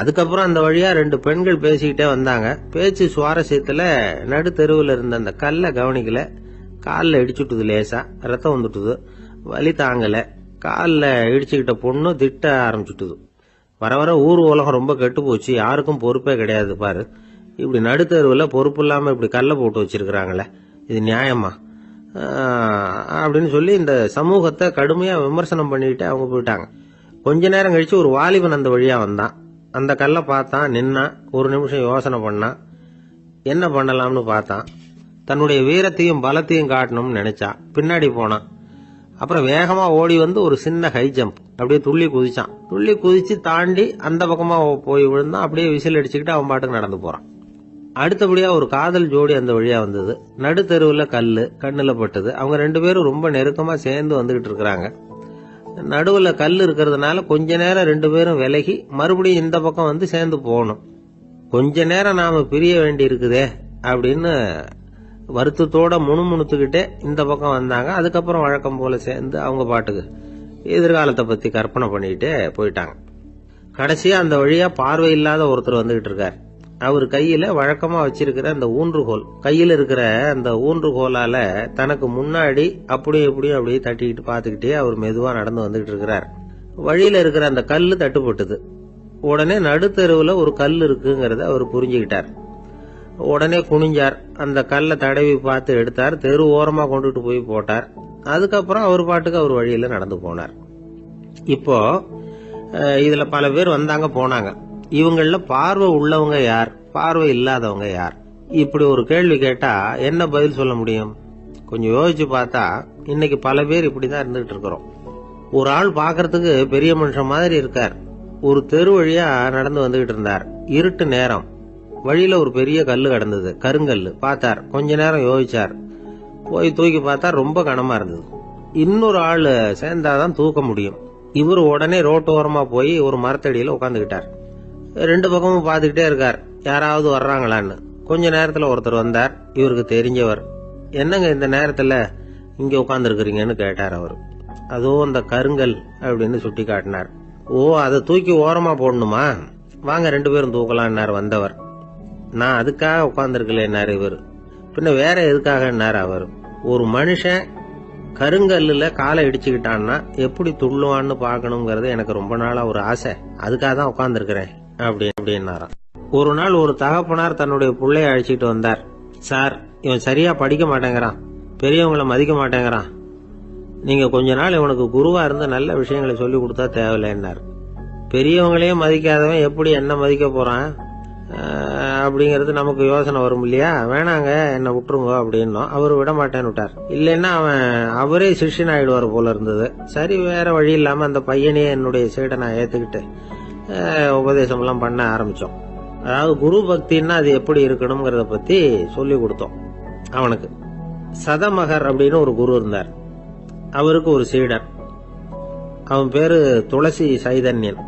அதுக்கப்புறம் அந்த வழியா 2 பெண்கள் பேசிக்கிட்டே வந்தாங்க. பேச்சு சுவாரஸ்யத்துல நடுத்தெருவில் இருந்த அந்த கல்லை கவனிக்கல. காலில் இடிச்சுட்டுது, லேசா ரத்தம் வந்துட்டுது, வலி தாங்கல. காலில் இடிச்சுக்கிட்ட பொண்ணு திட்ட ஆரம்பிச்சுட்டுது. வர வர ஊர் உலகம் ரொம்ப கெட்டு போச்சு, யாருக்கும் பொறுப்பே கிடையாது பாரு, இப்படி நடுத்தருவில் பொறுப்பு இல்லாமல் இப்படி கல்லை போட்டு வச்சிருக்கிறாங்களே, இது நியாயமா அப்படின்னு சொல்லி இந்த சமூகத்தை கடுமையாக விமர்சனம் பண்ணிட்டு அவங்க போயிட்டாங்க. கொஞ்ச நேரம் கழிச்சு ஒரு வாலிபன் அந்த வழியா வந்தான். அந்த கல்லை பார்த்தான், நின்னான், ஒரு நிமிஷம் யோசனை பண்ணான், என்ன பண்ணலாம்னு பார்த்தான். தன்னுடைய வீரத்தையும் பலத்தையும் காட்டணும்னு நினைச்சான். பின்னாடி போனான். அப்புறம் வேகமா ஓடி வந்து ஒரு சின்ன ஹை ஜம்ப் அப்படியே துள்ளி குதிச்சான். துள்ளி குதிச்சு தாண்டி அந்த பக்கமா போய் விழுந்தான். அப்படியே விசில் அடிச்சுக்கிட்டு அவன் பாட்டுக்கு நடந்து போறான். அடுத்தபடியா ஒரு காதல் ஜோடி அந்த வழியா வந்தது. நடுத்தெருவில் கல்லு கண்ணுல பட்டது. அவங்க 2 பேரும் ரொம்ப நெருக்கமா சேர்ந்து வந்துகிட்டு இருக்கிறாங்க. நடுவில் கல் இருக்கிறதுனால கொஞ்ச நேரம் 2 பேரும் விலகி மறுபடியும் இந்த பக்கம் வந்து சேர்ந்து போகணும். கொஞ்ச நேரம் நாம பிரிய வேண்டி இருக்குதே அப்படின்னு வருத்தத்தோட முணுமுணுத்துக்கிட்டே இந்த பக்கம் வந்தாங்க. அதுக்கப்புறம் வழக்கம் போல சேர்ந்து அவங்க பாட்டுக்கு எதிர்காலத்தை பத்தி கற்பனை பண்ணிக்கிட்டே போயிட்டாங்க. கடைசியா அந்த வழியா பார்வை இல்லாத ஒருத்தர் வந்துகிட்டு இருக்கார். அவர் கையில வழக்கமா வச்சிருக்கிற அந்த ஊன்றுகோல், கையில இருக்கிற அந்த ஊன்றுகோலால தனக்கு முன்னாடி அப்படியே தட்டிக்கிட்டு பாத்துக்கிட்டே அவர் மெதுவா நடந்து வந்துகிட்டு இருக்கிறார். வழியில இருக்கிற அந்த கல்லு தட்டுப்பட்டது. உடனே நடுத்தெருவுல ஒரு கல் இருக்குங்கிறத அவர் புரிஞ்சுக்கிட்டார். உடனே குனிஞ்சார். அந்த கல்லை தடவி பார்த்து எடுத்தார். தெரு ஓரமா கொண்டுட்டு போய் போட்டார். அதுக்கப்புறம் அவர் பாட்டுக்கு அவர் வழியில நடந்து போனார். இப்போ இதுல பல பேர் வந்தாங்க போனாங்க. இவங்கள பார்வை உள்ளவங்க யார், பார்வை இல்லாதவங்க யார்? இப்படி ஒரு கேள்வி கேட்டா என்ன பதில் சொல்ல முடியும்? கொஞ்சம் யோசிச்சு பார்த்தா இன்னைக்கு பல பேர் இப்படிதான் இருந்துகிட்டு இருக்கிறோம். ஒரு ஆள் பாக்கிறதுக்கு பெரிய மனுஷன் மாதிரி இருக்கார். ஒரு தெரு வழியா நடந்து வந்துகிட்டு இருந்தார். இருட்டு நேரம். வழியில ஒரு பெரிய கல்லு கிடந்தது, கருங்கல்லு. பார்த்தார். கொஞ்ச நேரம் யோசிச்சார். போய் தூக்கி பார்த்தா ரொம்ப கனமா இருந்தது. இன்னொரு ஆள் சேர்ந்தாதான் தூக்க முடியும். இவர் உடனே ரோட்டோரமா போய் ஒரு மரத்தடியில உட்காந்துக்கிட்டார். 2 பக்கமும் பார்த்துக்கிட்டே இருக்கார், யாராவது வர்றாங்களான்னு. கொஞ்ச நேரத்துல ஒருத்தர் வந்தார். இவருக்கு தெரிஞ்சவர். என்னங்க இந்த நேரத்துல இங்க உட்காந்துருக்கிறீங்கன்னு கேட்டார் அவர். அதோ அந்த கருங்கல் அப்படின்னு சுட்டி காட்டினார். ஓ, அதை தூக்கி ஓரமா போடணுமா? வாங்க 2 பேரும் தூக்கலான்னார் வந்தவர். நான் அதுக்காக உட்காந்துருக்கலன்னாரு இவர். பின்ன வேற எதுக்காகன்னாரு அவர். ஒரு மனுஷன் கருங்கல்லுல காலை இடிச்சுக்கிட்டான்னா எப்படி துள்ளுவான்னு பாக்கணுங்கிறது எனக்கு ரொம்ப நாளா ஒரு ஆசை. அதுக்காக தான் உட்காந்துருக்கிறேன் அப்படின்னாராம். ஒரு நாள் ஒரு தகப்பனார் தன்னுடைய பிள்ளைய அழைச்சிட்டு வந்தார். சார், இவன் சரியா படிக்க மாட்டேங்கிறான், பெரியவங்களை மதிக்க மாட்டேங்கிறான், நீங்க கொஞ்ச நாள் இவனுக்கு குருவா இருந்து நல்ல விஷயங்களை சொல்லி கொடுத்தா தேவையில்லைன்னார். பெரியவங்களையே மதிக்காதவன் எப்படி என்ன மதிக்க போறான் அப்படிங்கிறது நமக்கு யோசனை வரும் இல்லையா? வேணாங்க, என்ன விட்டுருங்க அப்படின்னோம். அவரு விட மாட்டேன்னு விட்டார். இல்லைன்னா அவரே சிஷ்யன் ஆயிடுவார் போல இருந்தது. சரி, வேற வழி இல்லாம அந்த பையனையே என்னுடைய சீடை நான் ஏத்துக்கிட்டு உபதேசம் எல்லாம் பண்ண ஆரம்பிச்சோம். அதாவது குரு பக்தின்னா அது எப்படி இருக்கணுங்கிறத பத்தி சொல்லி கொடுத்தோம் அவனுக்கு. சதமகர் அப்படின்னு ஒரு குரு இருந்தார். அவருக்கு ஒரு சீடர். அவன் பேரு துளசி சைதன்யன்.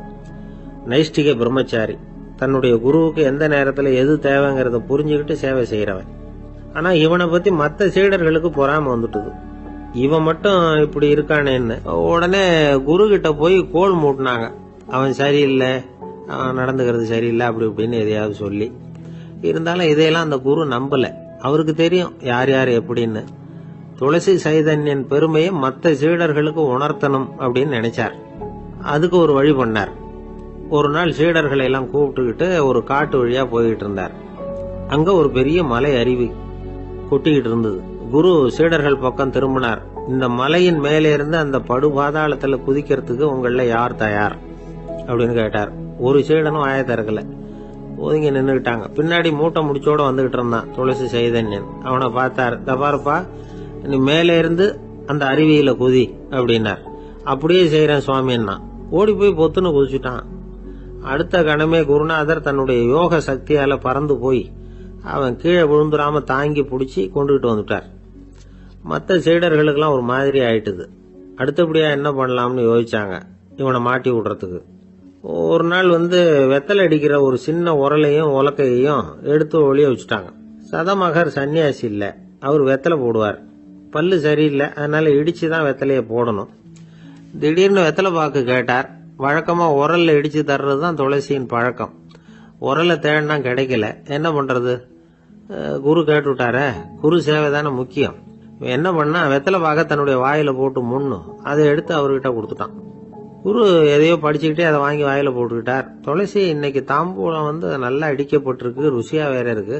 நைஷ்டிக பிரம்மச்சாரி. தன்னுடைய குருவுக்கு எந்த நேரத்துல எது தேவைங்கிறத புரிஞ்சுக்கிட்டு சேவை செய்யறவன். ஆனா இவனை பத்தி மற்ற சீடர்களுக்கு பொறாம வந்துட்டுது. இவன் மட்டும் இப்படி இருக்கானேன்னு உடனே குரு கிட்ட போய் கோல் மூட்டினாங்க. அவன் சரியில்லை, அவன் நடந்துக்கிறது சரியில்லை, அப்படி இப்படின்னு எதையாவது சொல்லி. இருந்தாலும் இதையெல்லாம் அந்த குரு நம்பல. அவருக்கு தெரியும் யார் யார் எப்படின்னு. துளசி சைதன்யன் பெருமையை மற்ற சீடர்களுக்கு உணர்த்தணும் அப்படின்னு நினைச்சார். அதுக்கு ஒரு வழி பண்ணார். ஒரு நாள் சீடர்களை எல்லாம் கூப்பிட்டுக்கிட்டு ஒரு காட்டு வழியா போய்கிட்டு இருந்தார். அங்க ஒரு பெரிய மலை அருவி கொட்டிக்கிட்டு இருந்தது. குரு சீடர்கள் பக்கம் திரும்பினார். இந்த மலையின் மேலே இருந்து அந்த படுபாதாளத்துல குதிக்கிறதுக்கு உங்கள யார் தயார் அப்படின்னு கேட்டார். ஒரு சீடனும் ஆய திறக்கல, ஒதுங்கி நின்றுகிட்டாங்க. பின்னாடி மூட்டை முடிச்சோட வந்துகிட்டு இருந்தான் துளசி சைதன்யன். அவனை பார்த்தார். தபாரப்பா, நீ மேலே இருந்து அந்த அருவியில குதி அப்படின்னார். அப்படியே செய்யறேன் சுவாமின்னா ஓடி போய் பொத்துன்னு குதிச்சுட்டான். அடுத்த கணமே குருநாதர் தன்னுடைய யோக சக்தியால பறந்து போய் அவன் கீழே விழுந்துடாம தாங்கி பிடிச்சி கொண்டுகிட்டு வந்துட்டார். மற்ற சீடர்களுக்கெல்லாம் ஒரு மாதிரி ஆயிட்டுது. அடுத்தபடியா என்ன பண்ணலாம்னு யோசிச்சாங்க இவனை மாட்டி விடுறதுக்கு. ஒரு நாள் வெத்தலை அடிக்கிற ஒரு சின்ன உரலையும் உலக்கையையும் எடுத்து ஒளிய வச்சுட்டாங்க. சதமகர் சன்னியாசி இல்ல, அவர் வெத்தலை போடுவார். பல்லு சரியில்லை, அதனால இடிச்சுதான் வெத்தலைய போடணும். திடீர்னு வெத்தலை பாக்கு கேட்டார். வழக்கமா உரல்ல இடிச்சு தர்றதுதான் துளசியின் பழக்கம். உரலை தேடினா கிடைக்கல, என்ன பண்றது? குரு கேட்டுவிட்டார. குரு சேவை தானே முக்கியம். என்ன பண்ணா வெத்தலை பாக்க தன்னுடைய வாயில போட்டு முன்னும் அதை எடுத்து அவர்கிட்ட கொடுத்துட்டான். குரு எதையோ படிச்சுக்கிட்டே அதை வாங்கி வாயில போட்டுக்கிட்டார். துளசி, இன்னைக்கு தாம்பூலம் நல்லா இடிக்கப்பட்டிருக்கு, ருசியா வேற இருக்கு,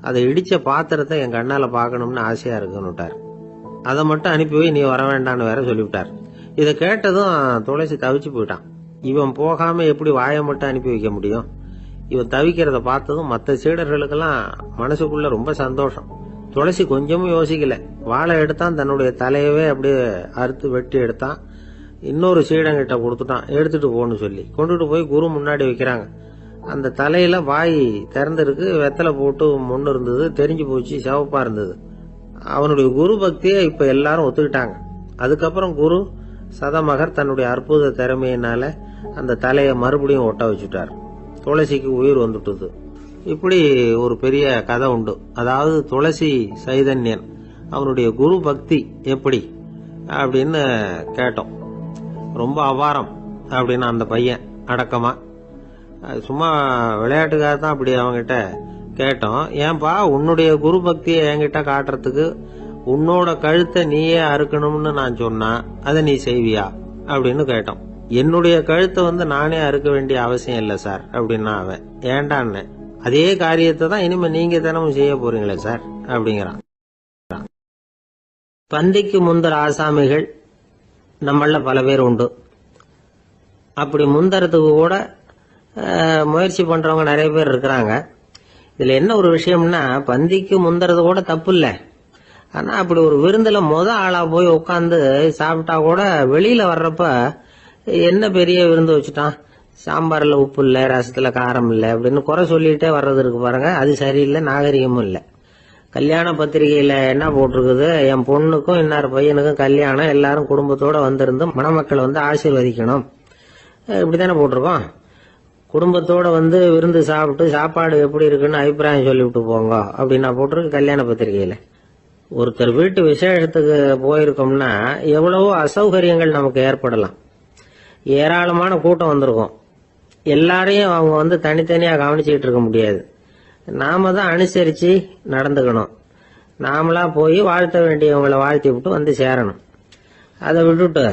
அதை இடிச்ச பாத்திரத்தை என் கண்ணால பாக்கணும்னு ஆசையா இருக்குன்னுட்டார். அதை மட்டும் அனுப்பி போய் நீ வர வேண்டான்னு வேற சொல்லிவிட்டார். இதை கேட்டதும் துளசி தவிச்சு போயிட்டான். இவன் போகாம எப்படி வாயை மட்டும் அனுப்பி வைக்க முடியும்? இவன் தவிக்கிறத பார்த்ததும் மற்ற சீடர்களுக்கெல்லாம் மனசுக்குள்ள ரொம்ப சந்தோஷம். துளசி கொஞ்சமும் யோசிக்கல, வாழை எடுத்தான், தன்னுடைய தலையவே அப்படியே அறுத்து வெட்டி எடுத்தான், இன்னொரு சீடங்கிட்ட கொடுத்துட்டான், எடுத்துட்டு போன்னு சொல்லி கொண்டுட்டு போய் குரு முன்னாடி வைக்கிறாங்க. அந்த தலையில வாய் திறந்திருக்கு, வெத்தலை போட்டு முன்னு இருந்தது, தெரிஞ்சு போச்சு, சிவப்பா இருந்தது. அவனுடைய குரு பக்தியை இப்ப எல்லாரும் ஒத்துக்கிட்டாங்க. அதுக்கப்புறம் குரு சதமகர் தன்னுடைய அற்புத திறமையினால அந்த தலையை மறுபடியும் ஒட்ட வச்சுட்டார். துளசிக்கு உயிர் வந்துட்டுது. இப்படி ஒரு பெரிய கதை உண்டு. அதாவது துளசி சைதன்யன் அவனுடைய குரு பக்தி எப்படி அப்படின்னு கேட்டோம். ரொம்ப அபாரம் அப்படின்னு அந்த பையன் அடக்கமா, சும்மா விளையாட்டுக்காக தான் அப்படி அவங்கிட்ட கேட்டோம். ஏன்பா உன்னுடைய குரு பக்தியை என்கிட்ட காட்டுறதுக்கு உன்னோட கழுத்தை நீயே அறுக்கணும்னு நான் சொன்னா அதை நீ செய்வியா அப்படின்னு கேட்டோம். என்னுடைய கழுத்தை நானே அறுக்க வேண்டிய அவசியம் இல்லை சார் அப்படின்னா அவன். ஏண்டான்னு, அதே காரியத்தை தான் இனிமே நீங்க தினமும் செய்ய போறீங்களே சார் அப்படிங்கிறான். பந்திக்கு முந்தர ஆசாமிகள் நம்மள பல பேர் உண்டு. அப்படி முந்தறதுக்கு கூட முயற்சி பண்றவங்க நிறைய பேர் இருக்கிறாங்க. இதுல என்ன ஒரு விஷயம்னா, பந்திக்கு முந்தறது கூட தப்பு இல்லை. ஆனா அப்படி ஒரு விருந்துல ஆளா போய் உட்காந்து சாப்பிட்டா கூட வெளியில வர்றப்ப என்ன பெரிய விருந்து வச்சுட்டான், சாம்பார்ல உப்பு இல்லை, ரசத்துல காரம் இல்லை அப்படின்னு குறை சொல்லிட்டே வர்றது இருக்கு பாருங்க, அது சரியில்லை, நாகரிகமும் இல்லை. கல்யாண பத்திரிகையில என்ன போட்டிருக்குது, என் பொண்ணுக்கும் இன்னார் பையனுக்கும் கல்யாணம், எல்லாரும் குடும்பத்தோட வந்திருந்து மணமக்கள் ஆசீர்வதிக்கணும், இப்படித்தானே போட்டிருக்கோம். குடும்பத்தோட விருந்து சாப்பிட்டு சாப்பாடு எப்படி இருக்குன்னு அபிப்பிராயம் சொல்லிவிட்டு போங்க அப்படின்னா போட்டிருக்கு கல்யாண பத்திரிகையில. ஒருத்தர் வீட்டு விசேஷத்துக்கு போயிருக்கோம்னா எவ்வளவோ அசௌகரியங்கள் நமக்கு ஏற்படலாம். ஏராளமான கூட்டம் வந்திருக்கும். எல்லாரையும் அவங்க தனித்தனியா கவனிச்சுக்கிட்டு இருக்க முடியாது. நாம தான் அனுசரிச்சு நடந்துக்கணும். நாமளா போய் வாழ்த்த வேண்டியவங்களை வாழ்த்தி விட்டு சேரணும். அதை விட்டுட்டு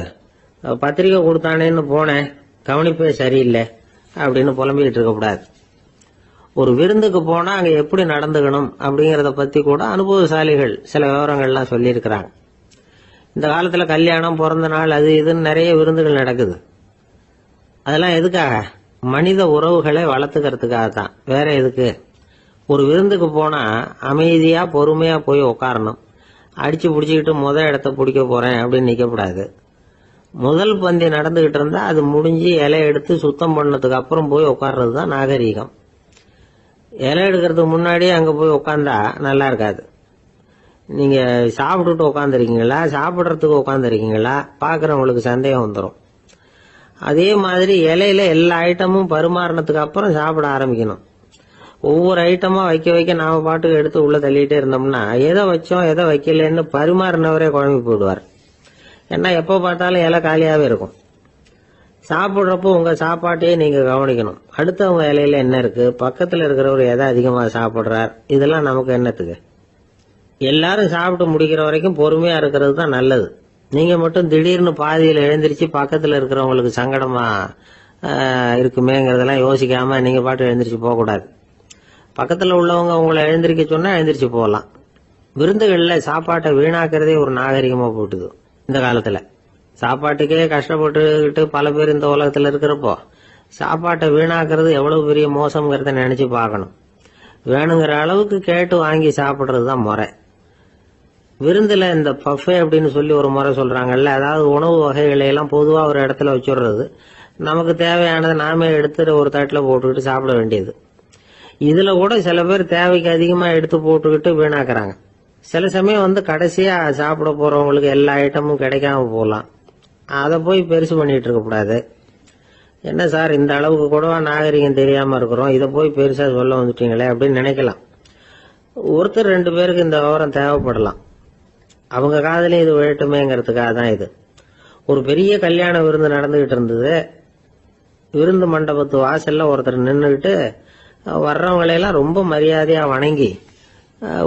பத்திரிக்கை கொடுத்தானேன்னு போனேன், கவனிப்பே சரியில்லை அப்படின்னு புலம்பிக்கிட்டு இருக்கக்கூடாது. ஒரு விருந்துக்கு போனா அங்க எப்படி நடந்துக்கணும் அப்படிங்கறத பத்தி கூட அனுபவசாலிகள் சில விவரங்கள்லாம் சொல்லியிருக்கிறாங்க. இந்த காலத்துல கல்யாணம், பிறந்த நாள், அது இதுன்னு நிறைய விருந்துகள் நடக்குது. அதெல்லாம் எதுக்காக? மனித உறவுகளை வளர்த்துக்கிறதுக்காக தான், வேற எதுக்கு? ஒரு விருந்துக்கு போனா அமைதியா பொறுமையா போய் உட்காரணும். அடிச்சு பிடிச்சிக்கிட்டு இடத்த பிடிக்க போறேன் அப்படின்னு நிக்கப்படாது. முதல் பந்தி நடந்துகிட்டு இருந்தா அது முடிஞ்சு இலை எடுத்து சுத்தம் பண்ணதுக்கு அப்புறம் போய் உட்கார்றது தான் நாகரீகம். இலை எடுக்கிறதுக்கு முன்னாடியே அங்க போய் உட்காந்தா நல்லா இருக்காது. நீங்க சாப்பிட்டுட்டு உட்காந்துருக்கீங்களா, சாப்பிட்றதுக்கு உட்காந்துருக்கீங்களா, பாக்குறவங்களுக்கு சந்தேகம் வந்துடும். அதே மாதிரி இலையில எல்லா ஐட்டமும் பரிமாறினதுக்கு அப்புறம் சாப்பிட ஆரம்பிக்கணும். ஒவ்வொரு ஐட்டமா வைக்க வைக்க நாம பாட்டுக்கு எடுத்து உள்ள தள்ளிட்டே இருந்தோம்னா எதை வச்சோம் எதை வைக்கலன்னு பரிமாறினவரே குழம்பி போயிடுவார். ஏன்னா எப்ப பார்த்தாலும் இலை காலியாவே இருக்கும். சாப்பிட்றப்போ உங்க சாப்பாட்டையே நீங்க கவனிக்கணும். அடுத்தவங்க இலையில என்ன இருக்கு, பக்கத்துல இருக்கிறவர் எதை அதிகமா சாப்பிடுறார், இதெல்லாம் நமக்கு என்னத்துக்கு? எல்லாரும் சாப்பிட்டு முடிக்கிற வரைக்கும் பொறுமையா இருக்கிறது தான் நல்லது. நீங்க மட்டும் திடீர்னு பாதியில எழுந்திருச்சு பக்கத்துல இருக்கிறவங்களுக்கு சங்கடமா இருக்குமேங்கிறதெல்லாம் யோசிக்காம நீங்க பாட்டு எழுந்திரிச்சு போக கூடாது. பக்கத்துல உள்ளவங்க உங்களை எழுந்திருக்க சொன்னா எழுந்திரிச்சு போகலாம். விருந்துகள்ல சாப்பாட்டை வீணாக்கிறதே ஒரு நாகரிகமா போட்டுது. இந்த காலத்துல சாப்பாட்டுக்கே கஷ்டப்பட்டுக்கிட்டு பல பேர் இந்த உலகத்துல இருக்கிறப்போ சாப்பாட்டை வீணாக்குறது எவ்வளவு பெரிய மோசம்ங்கிறத நினைச்சு பார்க்கணும். வேணுங்கிற அளவுக்கு கேட்டு வாங்கி சாப்பிடுறதுதான் முறை. விருந்துல இந்த பஃபே அப்படின்னு சொல்லி ஒரு முறை சொல்றாங்கல்ல, அதாவது உணவு வகைகளை எல்லாம் பொதுவா ஒரு இடத்துல வச்சுடுறது, நமக்கு தேவையானதை நாமே எடுத்து ஒரு தட்டுல போட்டுக்கிட்டு சாப்பிட வேண்டியது. இதுல கூட சில பேர் தேவைக்கு அதிகமா எடுத்து போட்டுக்கிட்டு வீணாக்குறாங்க. சில சமயம் கடைசியா சாப்பிட போறவங்களுக்கு எல்லா ஐட்டமும் கிடைக்காம போகலாம். அதை போய் பெருசு பண்ணிட்டு இருக்க கூடாது. என்ன சார் இந்த அளவுக்கு கூடவா நாகரிகம் தெரியாம இருக்கிறோம், இதை போய் பெருசா சொல்ல வந்துட்டீங்களே அப்படின்னு நினைக்கலாம். ஒருத்தர் ரெண்டு பேருக்கு இந்த விவரம் தேவைப்படலாம். அவங்க காதலையும் இது விழட்டுமேங்கிறதுக்காக தான் இது. ஒரு பெரிய கல்யாண விருந்து நடந்துகிட்டு இருந்தது. விருந்து மண்டபத்து வாசல்ல ஒருத்தர் நின்றுகிட்டு வர்றவங்களையெல்லாம் ரொம்ப மரியாதையா வணங்கி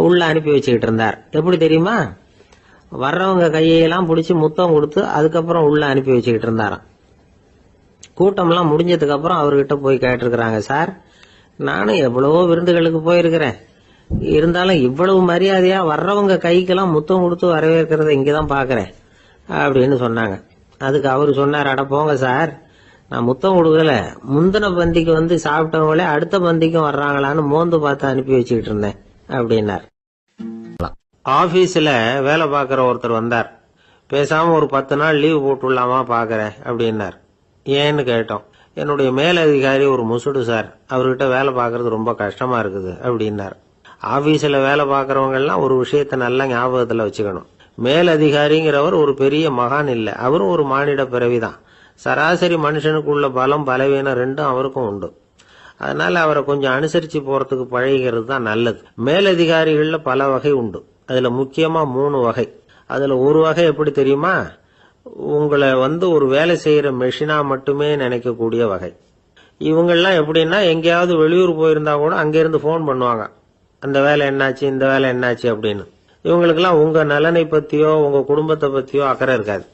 உள்ள அனுப்பி வச்சுக்கிட்டு இருந்தார். எப்படி தெரியுமா? வர்றவங்க கையெல்லாம் பிடிச்சி முத்தம் கொடுத்து அதுக்கப்புறம் உள்ள அனுப்பி வச்சுக்கிட்டு இருந்தாராம். கூட்டம்லாம் முடிஞ்சதுக்கு அப்புறம் அவர்கிட்ட போய் கேட்டிருக்கிறாங்க, சார் நானும் எவ்வளவோ விருந்துகளுக்கு போயிருக்கிறேன், இருந்தாலும் இவ்வளவு மரியாதையா வர்றவங்க கைக்கெல்லாம் முத்தம் கொடுத்து வரவேற்கிறத இங்கதான் பாக்குறேன் அப்படின்னு சொன்னாங்க. அதுக்கு அவரு சொன்னார், அட போங்க சார், நான் முத்தம் கொடுக்கல, முந்தின பந்திக்கு வந்து சாப்பிட்டவங்களே அடுத்த பந்திக்கும் வர்றாங்களான்னு மோந்து பார்த்து அனுப்பி வச்சுக்கிட்டு இருந்தேன் அப்படின்னார். ஆபீஸ்ல வேலை பார்க்கிற ஒருத்தர் வந்தார். பேசாம ஒரு 10 நாள் லீவு போட்டுடலாமா பாக்குறேன் அப்படின்னார். ஏன்னு கேட்டோம். என்னுடைய மேலதிகாரி ஒரு முசுடு சார், அவர்கிட்ட வேலை பார்க்கறது ரொம்ப கஷ்டமா இருக்குது அப்படின்னார். ஆபீஸ்ல வேலை பார்க்கறவங்க எல்லாம் ஒரு விஷயத்த நல்லா ஞாபகத்துல வச்சுக்கணும். மேலதிகாரிங்கிறவர் ஒரு பெரிய மகான் இல்ல, அவரும் ஒரு மானிட பிறவிதான். சராசரி மனுஷனுக்கு உள்ள பலம் பலவீனம் ரெண்டும் அவருக்கும் உண்டு. அதனால அவரை கொஞ்சம் அனுசரிச்சு போறதுக்கு பழகிறது தான் நல்லது. மேலதிகாரிகள்ல பல வகை உண்டு. அதுல முக்கியமா 3 வகை. அதுல ஒரு வகை எப்படி தெரியுமா? உங்களை வந்து ஒரு வேலை செய்யற மெஷினா மட்டுமே நினைக்கக்கூடிய வகை. இவங்கெல்லாம் எப்படின்னா, எங்கேயாவது வெளியூர் போயிருந்தா கூட அங்கிருந்து போன் பண்ணுவாங்க, அந்த வேலை என்னாச்சு, இந்த வேலை என்னாச்சு அப்படின்னு. இவங்களுக்கெல்லாம் உங்க நலனை பத்தியோ உங்க குடும்பத்தை பத்தியோ அக்கறை இருக்காது.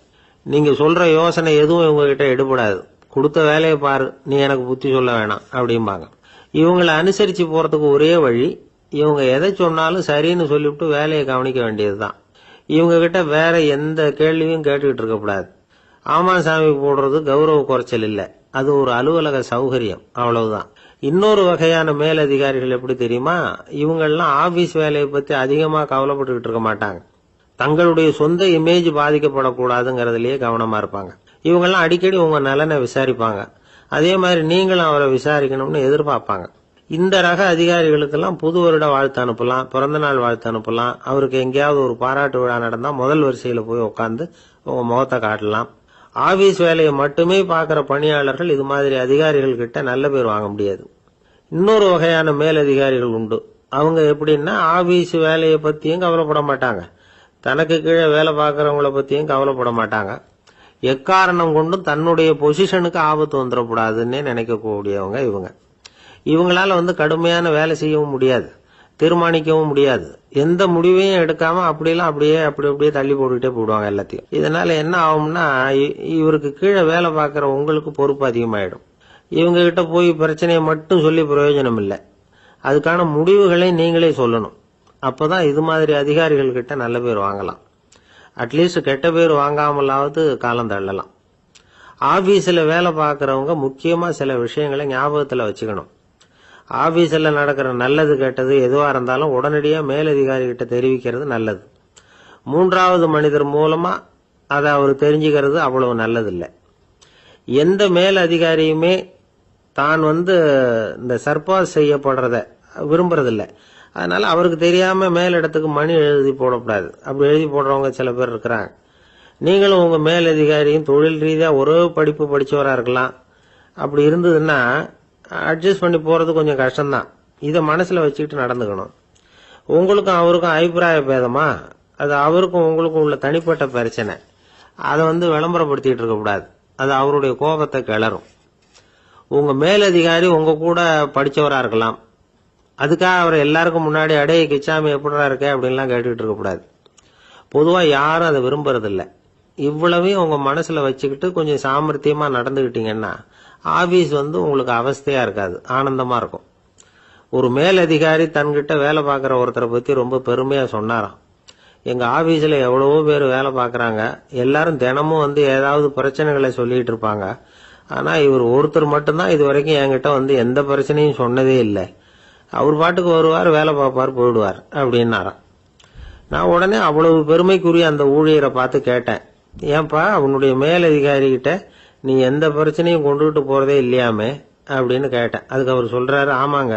நீங்க சொல்ற யோசனை எதுவும் இவங்க கிட்ட எடுபடாது. கொடுத்த வேலையை பாரு, நீ எனக்கு புத்தி சொல்ல வேணாம் அப்படிம்பாங்க. இவங்களை அனுசரிச்சு போறதுக்கு ஒரே வழி, இவங்க எதை சொன்னாலும் சரின்னு சொல்லிவிட்டு வேலையை கவனிக்க வேண்டியதுதான். இவங்க கிட்ட வேற எந்த கேள்வியும் கேட்டுக்கிட்டு இருக்கக்கூடாது. ஆமா சாமி போடுறது கௌரவ குறைச்சல் இல்ல, அது ஒரு அலுவலக சௌகரியம், அவ்வளவுதான். இன்னொரு வகையான மேலதிகாரிகள் எப்படி தெரியுமா? இவங்கெல்லாம் ஆபீஸ் வேலையை பத்தி அதிகமா கவலைப்பட்டுக்கிட்டு இருக்க மாட்டாங்க. தங்களுடைய சொந்த இமேஜ் பாதிக்கப்படக்கூடாதுங்கிறதுலயே கவனமா இருப்பாங்க. இவங்கெல்லாம் அடிக்கடி உங்க நலனை விசாரிப்பாங்க. அதே மாதிரி நீங்களும் அவரை விசாரிக்கணும்னு எதிர்பார்ப்பாங்க. இந்த ரக அதிகாரிகளுக்கெல்லாம் புது வருட வாழ்த்து அனுப்பலாம், பிறந்த நாள் வாழ்த்து அனுப்பலாம். அவருக்கு எங்கேயாவது ஒரு பாராட்டு விழா நடந்தா முதல் வரிசையில போய் உட்காந்து உங்க முகத்தை காட்டலாம். ஆபீஸ் வேலையை மட்டுமே பாக்குற பணியாளர்கள் இது மாதிரி அதிகாரிகள் கிட்ட நல்ல பேர் வாங்க முடியாது. இன்னொரு வகையான மேலதிகாரிகள் உண்டு. அவங்க எப்படின்னா, ஆபீஸ் வேலையை பத்தியும் கவலைப்பட மாட்டாங்க, தனக்கு கீழே வேலை பார்க்கறவங்கள பத்தியும் கவலைப்பட மாட்டாங்க. எக்காரணம் கொண்டும் தன்னுடைய பொசிஷனுக்கு ஆபத்து வந்துடக்கூடாதுன்னே நினைக்கக்கூடியவங்க இவங்க. இவங்களால வந்து கடுமையான வேலை செய்யவும் முடியாது, தீர்மானிக்கவும் முடியாது. எந்த முடிவையும் எடுக்காம அப்படியே தள்ளி போட்டுக்கிட்டே போடுவாங்க எல்லாத்தையும். இதனால என்ன ஆகும்னா, இவருக்கு கீழே வேலை பார்க்கிற உங்களுக்கு பொறுப்பு அதிகமாயிடும். இவங்க கிட்ட போய் பிரச்சனையை மட்டும் சொல்லி பிரயோஜனம் இல்லை, அதுக்கான முடிவுகளை நீங்களே சொல்லணும். அப்பதான் இது மாதிரி அதிகாரிகள் கிட்ட நல்ல பேர் வாங்கலாம். அட்லீஸ்ட் கெட்ட பேர் வாங்காமலாவது காலம் தள்ளலாம். ஆபீஸ்ல வேலை பார்க்கறவங்க முக்கியமா சில விஷயங்களை ஞாபகத்துல வச்சுக்கணும். ஆபீஸ்ல நடக்கிற நல்லது கெட்டது எதுவா இருந்தாலும் உடனடியா மேலதிகாரி கிட்ட தெரிவிக்கிறது நல்லது. 3வது மனிதர் மூலமா அதை அவர் தெரிஞ்சுக்கிறது அவ்வளவு நல்லது இல்லை. எந்த மேல் அதிகாரியுமே தான் வந்து இந்த சர்பாஸ் செய்யப்படுறத விரும்புறதில்லை. அதனால அவருக்கு தெரியாம மேலிடத்துக்கு மணி எழுதி போடக்கூடாது. அப்படி எழுதி போடுறவங்க சில பேர் இருக்கிறாங்க. நீங்களும் உங்க மேலதிகாரியும் தொழில் ரீதியா ஒரே படிப்பு படிச்சவரா இருக்கலாம். அப்படி இருந்ததுன்னா அட்ஜஸ்ட் பண்ணி போறது கொஞ்சம் கஷ்டம்தான். இதை மனசுல வச்சுக்கிட்டு நடந்துக்கணும். உங்களுக்கும் அவருக்கும் அபிப்பிராய பேதமா, அது அவருக்கும் உங்களுக்கும் உள்ள தனிப்பட்ட பிரச்சனை, அதை வந்து விளம்பரப்படுத்திட்டு இருக்க கூடாது. அது அவருடைய கோபத்தை கிளறும். உங்க மேலதிகாரி உங்க கூட படிச்சவரா இருக்கலாம், அதுக்காக அவரை எல்லாருக்கும் முன்னாடி அடைய கிச்சாமி எப்படிடா இருக்க அப்படின்லாம் கேட்டுக்கிட்டு இருக்க கூடாது. பொதுவா யாரும் அதை விரும்புறதில்ல. இவ்வளவையும் உங்க மனசுல வச்சுக்கிட்டு கொஞ்சம் சாமர்த்தியமா நடந்துகிட்டீங்கன்னா ஆபீஸ் வந்து உங்களுக்கு அவஸ்தையா இருக்காது, ஆனந்தமா இருக்கும். ஒரு மேலதிகாரி தன்கிட்ட வேலை பார்க்கிற ஒருத்தரை பத்தி ரொம்ப பெருமையா சொன்னாராம். எங்க ஆபீஸ்ல எவ்வளவோ பேர் வேலை பார்க்கறாங்க, எல்லாரும் தினமும் வந்து ஏதாவது பிரச்சனைகளை சொல்லிட்டு இருப்பாங்க. ஆனா இவர் ஒருத்தர் மட்டும்தான் இது வரைக்கும் என்கிட்ட வந்து எந்த பிரச்சனையும் சொன்னதே இல்லை. அவர் பாட்டுக்கு வருவார், வேலை பார்ப்பார், போயிடுவார் அப்படின்னாராம். நான் உடனே அவ்வளவு பெருமைக்குரிய அந்த ஊழியரை பார்த்து கேட்டேன், ஏன்பா உன்னுடைய மேலதிகாரி கிட்ட நீ எந்த பிரச்சனையும் கொண்டுகிட்டு போறதே இல்லையாமே அப்படின்னு கேட்டேன். அதுக்கு அவர் சொல்றாரு, ஆமாங்க,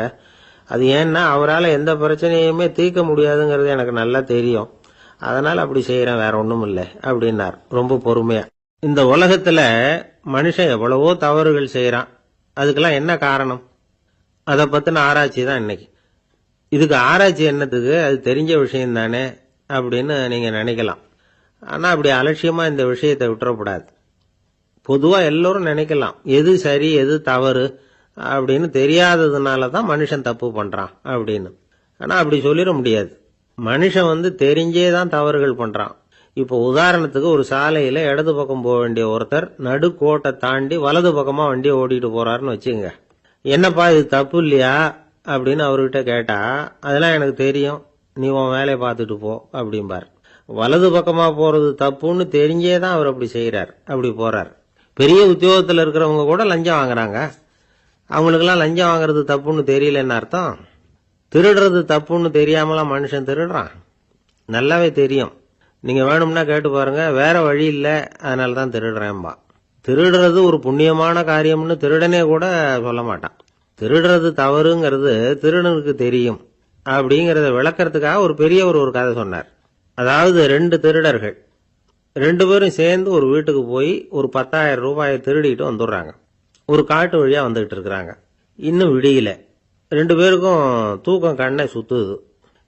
அது ஏன்னா அவரால் எந்த பிரச்சனையுமே தீர்க்க முடியாதுங்கிறது எனக்கு நல்லா தெரியும், அதனால அப்படி செய்யறேன், வேற ஒண்ணும் இல்லை அப்படின்னார் ரொம்ப பொறுமையா. இந்த உலகத்துல மனுஷன் எவ்வளவோ தவறுகள் செய்யறான், அதுக்கெல்லாம் என்ன காரணம்? அதை பத்தின ஆராய்ச்சி தான் இன்னைக்கு. இதுக்கு ஆராய்ச்சி என்னத்துக்கு, அது தெரிஞ்ச விஷயம் தானே அப்படின்னு நீங்க நினைக்கலாம். ஆனா அப்படி அலட்சியமா இந்த விஷயத்தை விட்டுறக்கூடாது. பொதுவா எல்லோரும் நினைக்கலாம் எது சரி எது தவறு அப்படின்னு தெரியாததுனாலதான் மனுஷன் தப்பு பண்றான் அப்படின்னு. ஆனா அப்படி சொல்லிட முடியாது. மனுஷன் வந்து தெரிஞ்சேதான் தவறுகள் பண்றான். இப்போ உதாரணத்துக்கு ஒரு சாலையில இடது பக்கம் போக வேண்டிய ஒருத்தர் நடுக்கோட்டை தாண்டி வலது பக்கமா வண்டியை ஓட்டிட்டு போறாருன்னு வச்சுங்க. என்னப்பா இது தப்பு இல்லையா அப்படின்னு அவர்கிட்ட கேட்டா, அதெல்லாம் எனக்கு தெரியும், நீ உன் வேலையை பார்த்துட்டு போ அப்படிம்பார். வலது பக்கமா போறது தப்புன்னு தெரிஞ்சேதான் அவர் அப்படி செய்யறார், அப்படி போறார். பெரிய உத்தியோகத்தில் இருக்கிறவங்க கூட லஞ்சம் வாங்குறாங்க. அவங்களுக்கெல்லாம் லஞ்சம் வாங்குறது தப்புன்னு தெரியலன்னு அர்த்தம். திருடுறது தப்புன்னு தெரியாமலாம் மனுஷன் திருடுறான், நல்லாவே தெரியும். நீங்க வேணும்னா கேட்டு பாருங்க, வேற வழி இல்லை அதனால தான் திருடுறேன்பா. திருடுறது ஒரு புண்ணியமான காரியம்னு திருடனே கூட சொல்ல மாட்டான். திருடுறது தவறுங்கிறது திருடனுக்கு தெரியும் அப்படிங்கறத விளக்கறதுக்காக ஒரு பெரியவர் ஒரு கதை சொன்னார். அதாவது 2 திருடர்கள் 2 பேரும் சேர்ந்து ஒரு வீட்டுக்கு போய் ஒரு 10,000 ரூபாயை திருடிட்டு வந்துடுறாங்க. ஒரு காட்டு வழியா வந்துகிட்டு இருக்கிறாங்க. இன்னும் விடியல. 2 பேருக்கும் தூக்கம் கண்ணை சுத்துது.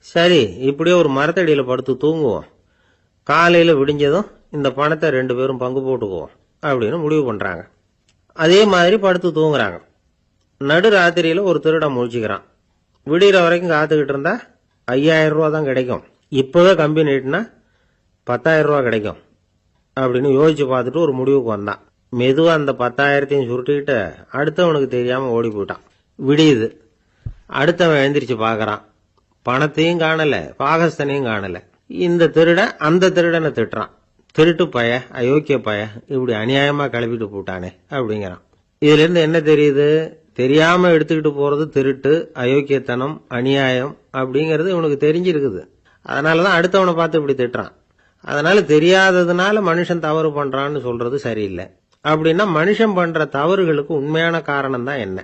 சரி, இப்படியே ஒரு மரத்தடியில படுத்து தூங்குவோம், காலையில விடிஞ்சதும் இந்த பணத்தை 2 பேரும் பங்கு போட்டுக்குவோம் அப்படின்னு முடிவு பண்றாங்க. அதே மாதிரி படுத்து தூங்குறாங்க. நடு ராத்திரியில ஒரு திருடன் முழிச்சுக்கிறான். விடிகிற வரைக்கும் காத்துக்கிட்டு இருந்தா 5,000 ரூபா தான் கிடைக்கும், இப்பவே கம்பி நீட்டினா 10,000 ரூபா கிடைக்கும் அப்படின்னு யோசிச்சு பார்த்துட்டு ஒரு முடிவுக்கு வந்தான். மெதுவா அந்த 10,000த்தையும் சுருட்டிக்கிட்டு அடுத்தவனுக்கு தெரியாம ஓடி போயிட்டான். விடியுது. அடுத்தவன் எழுந்திரிச்சு பாக்குறான், பணத்தையும் காணல, பாகஸ்தனையும் காணல. இந்த திருடன் அந்த திருடனை திட்டுறான், திருட்டு பய, அயோக்கிய பய, இப்படி அநியாயமா கிளப்பிட்டு போட்டானே அப்படிங்கிறான். இதுல இருந்து என்ன தெரியுது? தெரியாம எடுத்துக்கிட்டு போறது திருட்டு, அயோக்கியத்தனம், அநியாயம் அப்படிங்கறது இவனுக்கு தெரிஞ்சிருக்குது. அதனாலதான் அடுத்தவனை பார்த்து இப்படி திட்டுறான். அதனால தெரியாததுனால மனுஷன் தவறு பண்றான்னு சொல்றது சரியில்லை. அப்படின்னா மனுஷன் பண்ற தவறுகளுக்கு உண்மையான காரணம் தான் என்ன?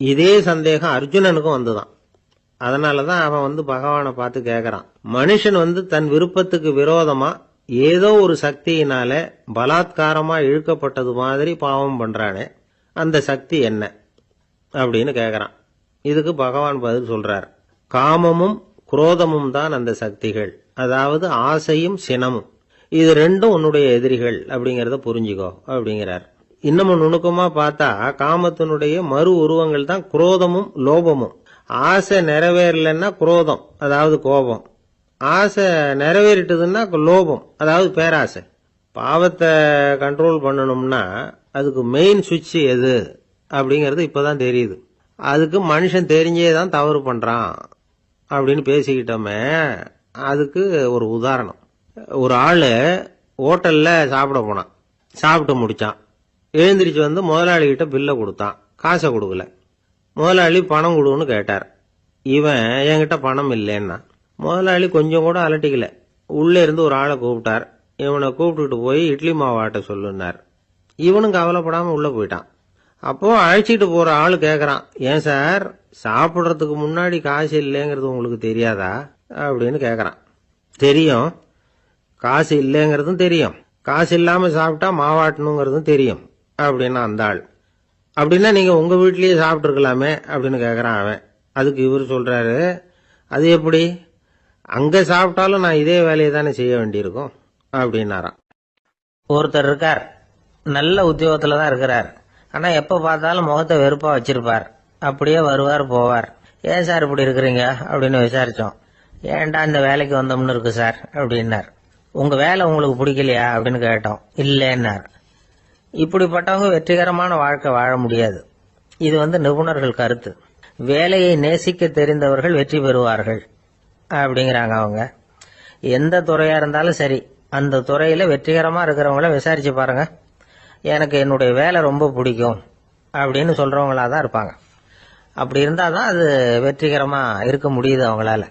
இதே சந்தேகம் அர்ஜுனனுக்கும் வந்துதான். அதனாலதான் அவன் பகவானை பார்த்து கேட்கறான், மனுஷன் தன் விருப்பத்துக்கு விரோதமா ஏதோ ஒரு சக்தியினால பலாத்காரமா இழுக்கப்பட்டது மாதிரி பாவம் பண்றானே, அந்த சக்தி என்ன அப்படின்னு கேட்கறான். இதுக்கு பகவான் பதில் சொல்றார், காமமும் குரோதமும் தான் அந்த சக்திகள், அதாவது ஆசையும் சினமும். இது 2ம் உன்னுடைய எதிரிகள் அப்படிங்கறத புரிஞ்சுக்கோ அப்படிங்கிறார். இன்னமும் நுணுக்கமா பார்த்தா காமத்தினுடைய மறு உருவங்கள் தான் குரோதமும் லோபமும். ஆசை நிறைவேறலன்னா குரோதம், அதாவது கோபம். ஆசை நிறைவேறிட்டதுன்னா லோபம், அதாவது பேராசை. பாவத்தை கண்ட்ரோல் பண்ணணும்னா அதுக்கு மெயின் சுவிட்ச் எது அப்படிங்கறது இப்பதான் தெரியுது. அதுக்கு மனுஷன் தெரிஞ்சே தான் தவறு பண்றான் அப்படின்னு பேசிக்கிட்டோமே. அதுக்கு ஒரு உதாரணம். ஒரு ஆளு ஹோட்டல்ல சாப்பிட போனான், சாப்பிட்டு முடிச்சான். எழுந்திரிச்சு முதலாளி கிட்ட பில்லை கொடுத்தான், காசை கொடுக்கல. முதலாளி பணம் கொடுன்னு கேட்டார். இவன் என்கிட்ட பணம் இல்லைன்னா. முதலாளி கொஞ்சம் கூட அலட்டிக்கல. உள்ளே இருந்து ஒரு ஆளை கூப்பிட்டார். இவனை கூப்பிட்டுட்டு போய் இட்லி மாவு ஆட்ட சொல்லுனார். இவனும் கவலைப்படாம உள்ள போயிட்டான். அப்போ அழைச்சிட்டு போற ஆளு கேக்குறான், ஏன் சார் சாப்பிடுறதுக்கு முன்னாடி காசு இல்லைங்கிறது உங்களுக்கு தெரியாதா அப்படின்னு கேக்குறான். தெரியும், காசு இல்லைங்கிறதும் தெரியும், காசு இல்லாம சாப்பிட்டா மாவாட்டணுங்கிறதும் தெரியும் அப்படின்னா அந்த ஆள். அப்படின்னா நீங்க உங்க வீட்லயே சாப்பிட்டு இருக்கலாமே அப்படின்னு கேக்குறான் அவன். அதுக்கு இவர் சொல்றாரு, அது எப்படி, அங்க சாப்பிட்டாலும் நான் இதே வேலையை தானே செய்ய வேண்டியிருக்கும் அப்படின்னாராம். ஒருத்தர் இருக்கார், நல்ல உத்தியோகத்துல தான் இருக்கிறார். ஆனா எப்ப பார்த்தாலும் முகத்தை வெறுப்பா வச்சிருப்பார். அப்படியே வருவார் போவார். ஏன் சார் இப்படி இருக்கிறீங்க அப்படின்னு விசாரிச்சோம். ஏன்டா இந்த வேலைக்கு வந்தோம்னு இருக்கு சார் அப்படின்னார். உங்க வேலை உங்களுக்கு பிடிக்கலையா அப்படின்னு கேட்டோம். இல்லைன்னார். இப்படிப்பட்டவங்க வெற்றிகரமான வாழ்க்கை வாழ முடியாது. இது நிபுணர்கள் கருத்து. வேலையை நேசிக்க தெரிந்தவர்கள் வெற்றி பெறுவார்கள் அப்படிங்கிறாங்க அவங்க. எந்த துறையா இருந்தாலும் சரி, அந்த துறையில வெற்றிகரமா இருக்கிறவங்கள விசாரிச்சு பாருங்க. எனக்கு என்னுடைய வேலை ரொம்ப பிடிக்கும் அப்படின்னு சொல்றவங்களா தான் இருப்பாங்க. அப்படி இருந்தாதான் அது வெற்றிகரமா இருக்க முடியுது அவங்களால.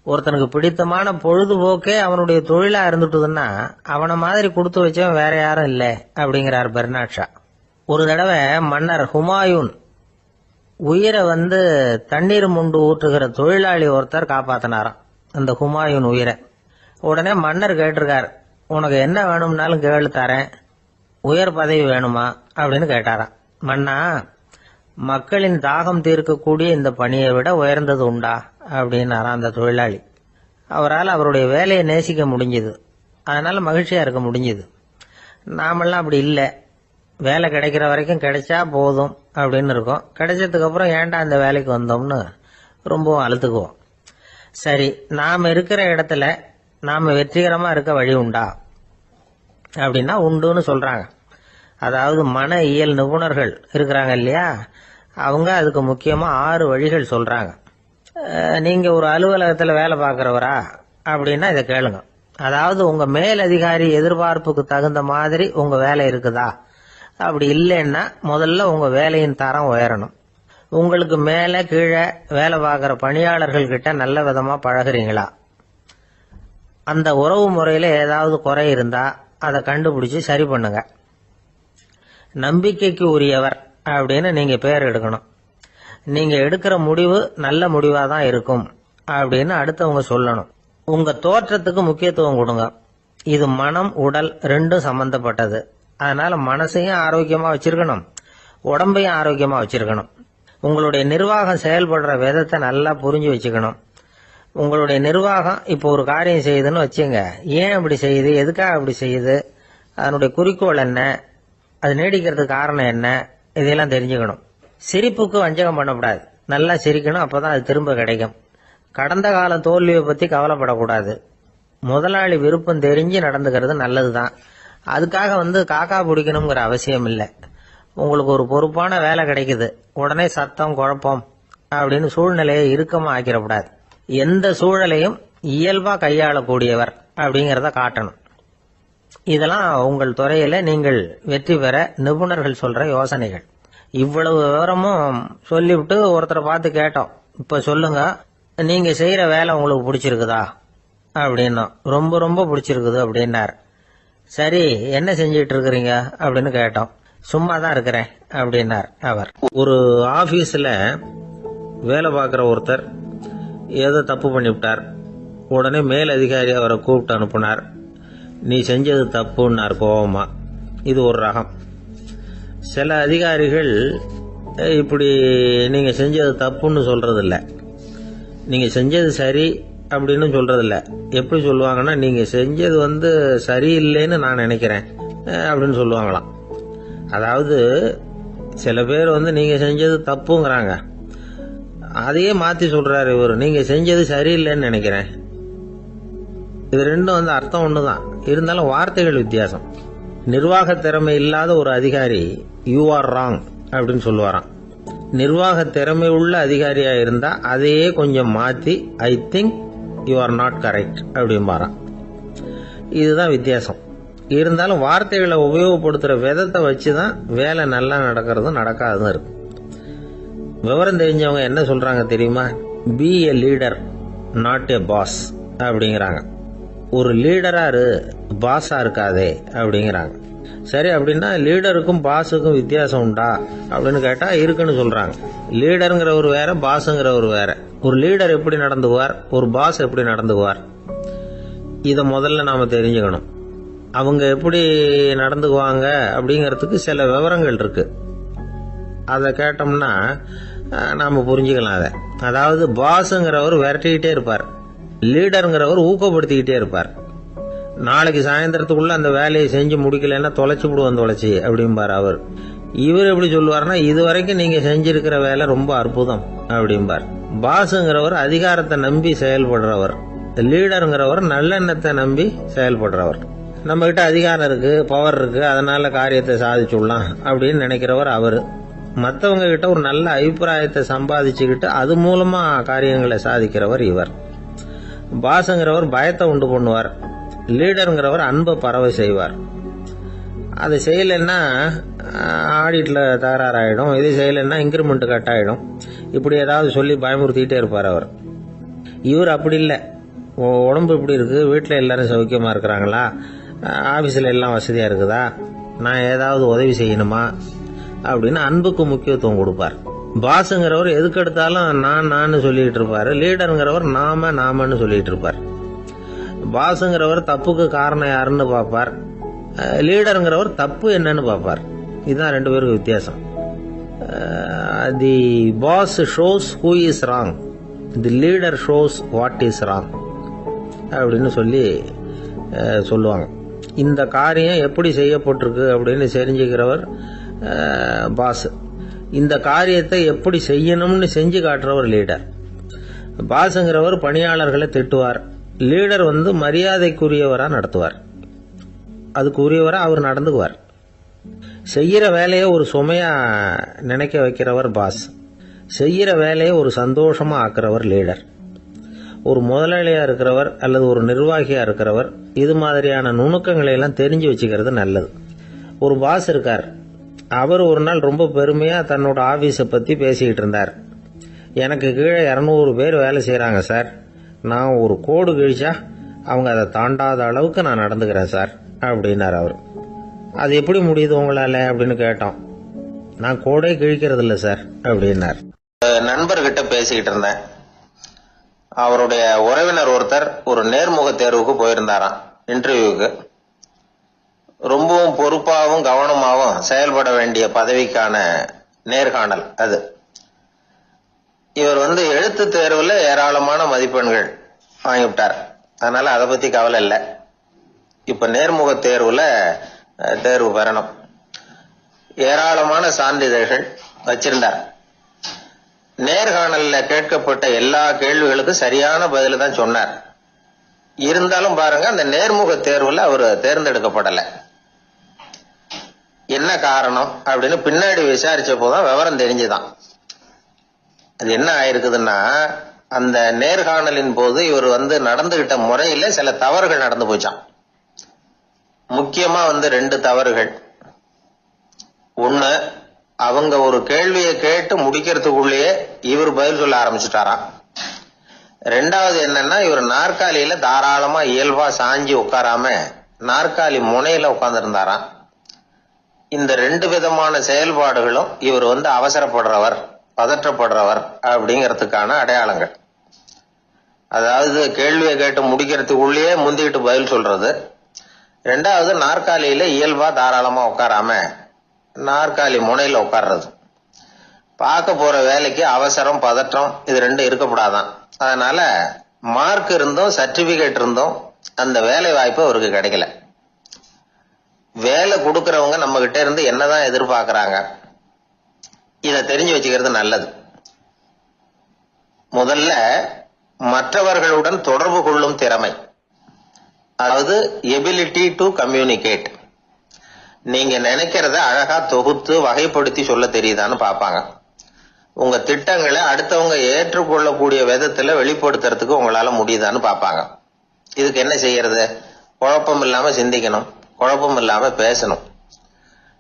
ஒருத்தனுக்கு பிடித்தமான பொழுதுபோக்கே அவனுடைய தொழிலா இருந்துட்டுதுன்னா அவனை மாதிரி கொடுத்து வச்சவன் வேற யாரும் இல்லை அப்படிங்கிறார் பெர்னாட் ஷா. ஒரு தடவை மன்னர் ஹுமாயூன் உயிரை தண்ணீர் முண்டு ஊற்றுகிற தொழிலாளி ஒருத்தர் காப்பாத்தினாராம் அந்த ஹுமாயூன் உயிரை. உடனே மன்னர் கேட்டிருக்கார், உனக்கு என்ன வேணும்னாலும் கேளு தரேன், உயர் பதவி வேணுமா அப்படின்னு கேட்டாராம். மன்னா, மக்களின் தாகம் தீர்க்கக்கூடிய இந்த பணியை விட உயர்ந்தது உண்டா அப்படின்னாராம் அந்த தொழிலாளி. அவரால் அவருடைய வேலையை நேசிக்க முடிஞ்சது, அதனால மகிழ்ச்சியா இருக்க முடிஞ்சது. நாமெல்லாம் அப்படி இல்லை, வேலை கிடைக்கிற வரைக்கும் கிடைச்சா போதும் அப்படின்னு இருக்கோம். கிடைச்சதுக்கு அப்புறம் ஏன்டா இந்த வேலைக்கு வந்தோம்னு ரொம்பவும் அழுத்துக்குவோம். சரி, நாம் இருக்கிற இடத்துல நாம வெற்றிகரமா இருக்க வழி உண்டா அப்படின்னா உண்டுன்னு சொல்றாங்க. அதாவது மன இயல் நிபுணர்கள் இருக்கிறாங்க இல்லையா, அவங்க அதுக்கு முக்கியமா 6 வழிகள் சொல்றாங்க. நீங்க ஒரு அலுவலகத்துல வேலை பார்க்கறவரா அப்படின்னா இதை கேளுங்க. அதாவது உங்க மேலதிகாரி எதிர்பார்ப்புக்கு தகுந்த மாதிரி உங்க வேலை இருக்குதா? அப்படி இல்லைன்னா முதல்ல உங்க வேலையின் தரம் உயரணும். உங்களுக்கு மேல கீழே வேலை பார்க்கிற பணியாளர்கள் கிட்ட நல்ல விதமா பழகுறீங்களா? அந்த உறவு முறையில ஏதாவது குறை இருந்தா அதை கண்டுபிடிச்சு சரி பண்ணுங்க. நம்பிக்கைக்கு உரியவர் அப்படின்னு நீங்க பேர் எடுக்கணும். நீங்க எடுக்கிற முடிவு நல்ல முடிவா தான் இருக்கும் அப்படின்னு அடுத்தவங்க சொல்லணும். உங்க தோற்றத்துக்கு முக்கியத்துவம் கொடுங்க. இது மனம் உடல் ரெண்டும் சம்பந்தப்பட்டது. அதனால மனசையும் ஆரோக்கியமா வச்சிருக்கணும், உடம்பையும் ஆரோக்கியமா வச்சிருக்கணும். உங்களுடைய நிர்வாகம் செயல்படுற விதத்தை நல்லா புரிஞ்சு வச்சுக்கணும். உங்களுடைய நிர்வாகம் இப்போ ஒரு காரியம் செய்யுதுன்னு வச்சுங்க, ஏன் அப்படி செய்யுது, எதுக்காக அப்படி செய்யுது, அதனுடைய குறிக்கோள் என்ன, அது நீடிக்கிறதுக்கு காரணம் என்ன, இதெல்லாம் தெரிஞ்சுக்கணும். சிரிப்புக்கு வஞ்சகம் பண்ணக்கூடாது, நல்லா சிரிக்கணும், அப்பதான் அது திரும்ப கிடைக்கும். கடந்த கால தோல்வியை பத்தி கவலைப்படக்கூடாது. முதலாளி விருப்பம் தெரிஞ்சு நடந்துக்கிறது நல்லதுதான். அதுக்காக காக்கா பிடிக்கணுங்கிற அவசியம் இல்லை. உங்களுக்கு ஒரு பொறுப்பான வேலை கிடைக்குது, உடனே சத்தம் குழப்பம் அப்படின்னு சூழ்நிலையை இறுக்கமா ஆக்கிடக்கூடாது. எந்த சூழலையும் இயல்பா கையாளக்கூடியவர் அப்படிங்கறத காட்டணும். இதெல்லாம் உங்கள் துறையில நீங்கள் வெற்றி பெற நிபுணர்கள் சொல்ற யோசனைகள். இவ்வளவு விவரமும் சொல்லிவிட்டு ஒருத்தரை பார்த்து கேட்டோம், இப்ப சொல்லுங்க, நீங்க செய்யற வேலை உங்களுக்கு பிடிச்சிருக்குதா அப்படின்னா. ரொம்ப ரொம்ப பிடிச்சிருக்குது அப்படின்னார். சரி, என்ன செஞ்சிட்டு இருக்கிறீங்க அப்படின்னு கேட்டோம். சும்மா தான் இருக்கிறேன் அப்படின்னார் அவர். ஒரு ஆபீஸ்ல வேலை பார்க்கிற ஒருத்தர் ஏதோ தப்பு பண்ணிவிட்டார். உடனே மேல் அதிகாரி அவரை கூப்பிட்டு அனுப்புனார். நீ செஞ்சது தப்புன்னார் கோபமா. இது ஒரு ரகம். சில அதிகாரிகள் இப்படி நீங்க செஞ்சது தப்புன்னு சொல்றதில்ல, நீங்க செஞ்சது சரி அப்படின்னு சொல்றதில்ல. எப்படி சொல்லுவாங்கன்னா, நீங்க செஞ்சது சரியில்லைன்னு நான் நினைக்கிறேன் அப்படின்னு சொல்லுவாங்களாம். அதாவது சில பேர் நீங்க செஞ்சது தப்புங்கிறாங்க, அதையே மாத்தி சொல்றாரு இவர், நீங்க செஞ்சது சரியில்லைன்னு நினைக்கிறேன். இது ரெண்டும் அர்த்தம் ஒண்ணுதான், இருந்தாலும் வார்த்தைகள் வித்தியாசம். நிர்வாக திறமை இல்லாத ஒரு அதிகாரி யூ ஆர் ராங் அப்படின்னு சொல்லுவாராம். நிர்வாக திறமை உள்ள அதிகாரியா இருந்தா அதையே கொஞ்சம் மாத்தி I think you are not correct அப்படிம்பாராம். இதுதான் வித்தியாசம். இருந்தாலும் வார்த்தைகளை உபயோகப்படுத்துற விதத்தை வச்சுதான் வேலை நல்லா நடக்கிறதும் நடக்காததும் இருக்கு. விவரம் தெரிஞ்சவங்க என்ன சொல்றாங்க தெரியுமா? Be a leader not a boss அப்படிங்கிறாங்க. ஒரு லீடரா இரு, பாஸா இருக்காதே அப்படிங்கிறாங்க. சரி, அப்படின்னா லீடருக்கும் பாஸுக்கும் வித்தியாசம் உண்டா அப்படின்னு கேட்டா இருக்குன்னு சொல்றாங்க. லீடருங்கிறவர் வேற, பாஸுங்கிறவர் வேற. ஒரு லீடர் எப்படி நடந்துக்குவார், ஒரு பாஸ் எப்படி நடந்துக்குவார், இத முதல்ல நாம தெரிஞ்சுக்கணும். அவங்க எப்படி நடந்துக்குவாங்க அப்படிங்கறதுக்கு சில விவரங்கள் இருக்கு. அதை கேட்டோம்னா நாம புரிஞ்சுக்கலாம் அதை. அதாவது பாஸுங்கிறவர் விரட்டிக்கிட்டே இருப்பார், லீடருங்கிறவர் ஊக்கப்படுத்திக்கிட்டே இருப்பார். நாளைக்கு சாயந்தரத்துக்குள்ள அந்த வேலையை செஞ்சு முடிக்கலன்னா தொலைச்சு விடுவோம் தொலைச்சி அப்படிம்பார் அவர். இவர் எப்படி சொல்லுவார்னா, இது வரைக்கும் நீங்க செஞ்சிருக்கிற வேலை ரொம்ப அற்புதம் அப்படிம்பார். பாஸுங்கிறவர் அதிகாரத்தை நம்பி செயல்படுறவர், லீடருங்கிறவர் நல்லெண்ணத்தை நம்பி செயல்படுறவர். நம்ம கிட்ட அதிகாரம் இருக்கு, பவர் இருக்கு, அதனால காரியத்தை சாதிச்சுடலாம் அப்படின்னு நினைக்கிறவர் அவரு. மற்றவங்க கிட்ட ஒரு நல்ல அபிப்பிராயத்தை சம்பாதிச்சுக்கிட்டு அது மூலமா காரியங்களை சாதிக்கிறவர் இவர். பாஸுங்கிறவர் பயத்தை உண்டு பண்ணுவார், லீடருங்கிறவர் அன்பை பரவ செய்வார். அது செய்யலைன்னா ஆடிட்ல தகராறாயிடும், இது செய்யலைன்னா இன்கிரிமெண்ட் கட் ஆயிடும், இப்படி ஏதாவது சொல்லி பயமுறுத்திக்கிட்டே இருப்பார் அவர். இவர் அப்படி இல்லை. உடம்பு இப்படி இருக்கு, வீட்டில் எல்லாரும் சௌக்கியமா இருக்கிறாங்களா, ஆபீஸ்ல எல்லாம் வசதியா இருக்குதா, நான் ஏதாவது உதவி செய்யணுமா அப்படின்னு அன்புக்கு முக்கியத்துவம் கொடுப்பார். பாஸுங்கிறவர் எதுக்கு எடுத்தாலும் நான் சொல்லிட்டு இருப்பாரு, லீடருங்கிறவர் நாமன்னு சொல்லிட்டு இருப்பார். பாஸுங்கிறவர் தப்புக்கு காரணம் யாருன்னு பார்ப்பார், லீடருங்கிறவர் தப்பு என்னன்னு பார்ப்பார். இதுதான் ரெண்டு பேருக்கு வித்தியாசம். The boss shows who is wrong, the leader shows what is wrong அப்படின்னு சொல்லுவாங்க. இந்த காரியம் எப்படி செய்யப்பட்டிருக்கு அப்படின்னு தெரிஞ்சுக்கிறவர் பாஸ், இந்த காரியத்தை எப்படி செய்யணும்னு செஞ்சு காட்டுறவர் லீடர். பாஸுங்கிறவர் பணியாளர்களை திட்டுவார், லீடர் மரியாதைக்குரியவரா நடத்துவார், அதுக்குரியவரா அவர் நடந்துக்குவார். செய்யற வேலையை ஒரு சுமையா நினைக்க வைக்கிறவர் பாஸ், செய்யற வேலையை ஒரு சந்தோஷமா ஆக்குறவர் லீடர். ஒரு முதலாளியா இருக்கிறவர் அல்லது ஒரு நிர்வாகியா இருக்கிறவர் இது மாதிரியான நுணுக்கங்களை எல்லாம் தெரிஞ்சு வச்சுக்கிறது நல்லது. ஒரு பாஸ் இருக்கார், அவர் ஒரு நாள் ரொம்ப பெருமையா தன்னோட ஆபீஸை பத்தி பேசிக்கிட்டு இருந்தார். எனக்கு கீழே 200 பேர் வேலை செய்யறாங்க சார், நான் ஒரு கோடு கிழிச்சா அவங்க அதை தாண்டாத அளவுக்கு நான் நடந்துக்கிறேன் சார் அப்படின்னார் அவர். அது எப்படி முடியுது உங்களால அப்படின்னு கேட்டோம். நான் கோடே கிழிக்கிறது இல்லை சார் அப்படின்னார். நண்பர்கிட்ட பேசிக்கிட்டு இருந்தேன். அவருடைய உறவினர் ஒருத்தர் ஒரு நேர்முக தேர்வுக்கு போயிருந்தாராம், இன்டர்வியூக்கு. ரொம்பவும் பொறுப்பாகவும் கவனமாகவும் செயல்பட வேண்டிய பதவிக்கான நேர்காணல் அது. இவர் எழுத்து தேர்வுல ஏராளமான மதிப்பெண்கள் வாங்கிவிட்டார், அதனால அதை பத்தி கவலை இல்லை. இப்ப நேர்முக தேர்வுல தேர்வு பெறணும். ஏராளமான சான்றிதழ்கள் வச்சிருந்தார். நேர்காணல்ல கேட்கப்பட்ட எல்லா கேள்விகளுக்கும் சரியான பதில தான் சொன்னார். இருந்தாலும் பாருங்க, அந்த நேர்முக தேர்வுல அவர் தேர்ந்தெடுக்கப்படல. என்ன காரணம் அப்படின்னு பின்னாடி விசாரிச்ச போதுதான் விவரம் தெரிஞ்சுதான். அது என்ன ஆயிருக்குதுன்னா, அந்த நேர்காணலின் போது இவர் நடந்துகிட்ட முறையில சில தவறுகள் நடந்து போச்சான். முக்கியமா 2 தவறுகள். ஒண்ணு, அவங்க ஒரு கேள்வியை கேட்டு முடிக்கிறதுக்குள்ளேயே இவர் பதில் சொல்ல ஆரம்பிச்சுட்டாராம். 2வது என்னன்னா, இவர் நாற்காலியில தாராளமா இயல்பா சாஞ்சி உட்காராம நாற்காலி முனையில உட்கார்ந்து இருந்தாராம். இந்த 2 விதமான செயல்பாடுகளும் இவர் அவசரப்படுறவர், பதற்றப்படுறவர் அப்படிங்கறதுக்கான அடையாளங்கள். அதாவது கேள்வியை கேட்டு முடிக்கிறதுக்குள்ளேயே முந்திக்கிட்டு பதில் சொல்றது. 2வது, நாற்காலியில இயல்பா தாராளமா உட்காராம நாற்காலி முனையில உட்கார்றது. பார்க்க போற வேலைக்கு அவசரம், பதற்றம் இது 2 இருக்கப்படாதான். அதனால மார்க் இருந்தும் சர்டிபிகேட் இருந்தும் அந்த வேலை வாய்ப்பு அவருக்கு கிடைக்கல. வேலை கொடுக்கறவங்க நம்ம கிட்ட இருந்து என்னதான் எதிர்பார்க்கறாங்க, இத தெரிஞ்சு வச்சுக்கிறது நல்லது. முதல்ல மற்றவர்களுடன் தொடர்பு கொள்ளும் திறமை, அதாவது எபிலிட்டி டு கம்யூனிகேட். நீங்க நினைக்கிறத அழகா தொகுத்து வகைப்படுத்தி சொல்ல தெரியுதான்னு பாப்பாங்க. உங்க திட்டங்களை அடுத்தவங்க ஏற்றுக்கொள்ளக்கூடிய விதத்துல வெளிப்படுத்துறதுக்கு உங்களால முடியுதான்னு பாப்பாங்க. இதுக்கு என்ன செய்யறது? குழப்பம் இல்லாம சிந்திக்கணும், குழப்பம் இல்லாம பேசணும்.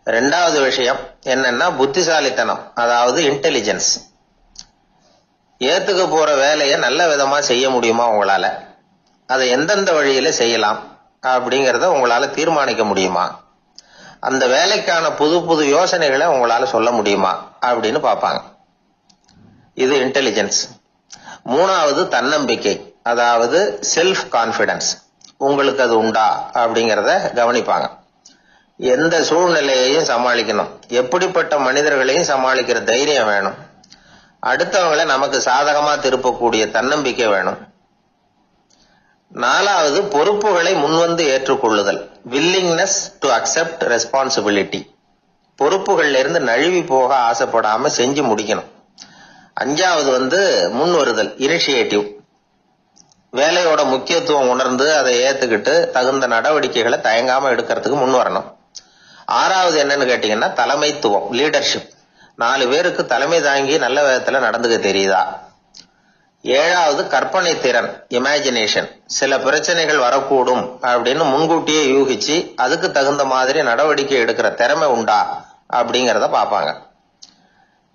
2வது விஷயம் என்னன்னா புத்திசாலித்தனம், அதாவது இன்டெலிஜென்ஸ். ஏத்துக்க போற வேலையை நல்ல விதமா செய்ய முடியுமா உங்களால, அதை எந்தெந்த வழியில செய்யலாம் அப்படிங்கறத உங்களால தீர்மானிக்க முடியுமா, அந்த வேலைக்கான புது புது யோசனைகளை உங்களால சொல்ல முடியுமா அப்படின்னு பாப்பாங்க. இது இன்டெலிஜென்ஸ். 3வது தன்னம்பிக்கை, அதாவது செல்ஃப் கான்பிடன்ஸ். உங்களுக்கு அது உண்டா அப்படிங்கறத கவனிப்பாங்க. எந்த சூழ்நிலையையும் சமாளிக்கணும், எப்படிப்பட்ட மனிதர்களையும் சமாளிக்கிற தைரியம் வேணும், அடுத்தவங்களை நமக்கு சாதகமா திருப்பக்கூடிய தன்னம்பிக்கை வேணும். 4வது பொறுப்புகளை முன்வந்து ஏற்றுக்கொள்ளுதல், வில்லிங்னஸ் டு அக்செப்ட் ரெஸ்பான்சிபிலிட்டி. பொறுப்புகள்ல இருந்து நழுவி போக ஆசைப்படாம செஞ்சு முடிக்கணும். 5வது முன் வருதல், இனிஷியேட்டிவ். வேலையோட முக்கியத்துவம் உணர்ந்து அதை ஏத்துக்கிட்டு தகுந்த நடவடிக்கைகளை தயங்காம எடுக்கிறதுக்கு முன் வரணும். 6வது என்னன்னு கேட்டீங்கன்னா தலைமைத்துவம், லீடர்ஷிப். 4 பேருக்கு தலைமை தாங்கி நல்ல விதத்துல நடந்துக்க தெரியுதா. 7வது கற்பனை திறன், இமேஜினேஷன். சில பிரச்சனைகள் வரக்கூடும் அப்படின்னு முன்கூட்டியே யூகிச்சு அதுக்கு தகுந்த மாதிரி நடவடிக்கை எடுக்கிற திறமை உண்டா அப்படிங்கறத பாப்பாங்க.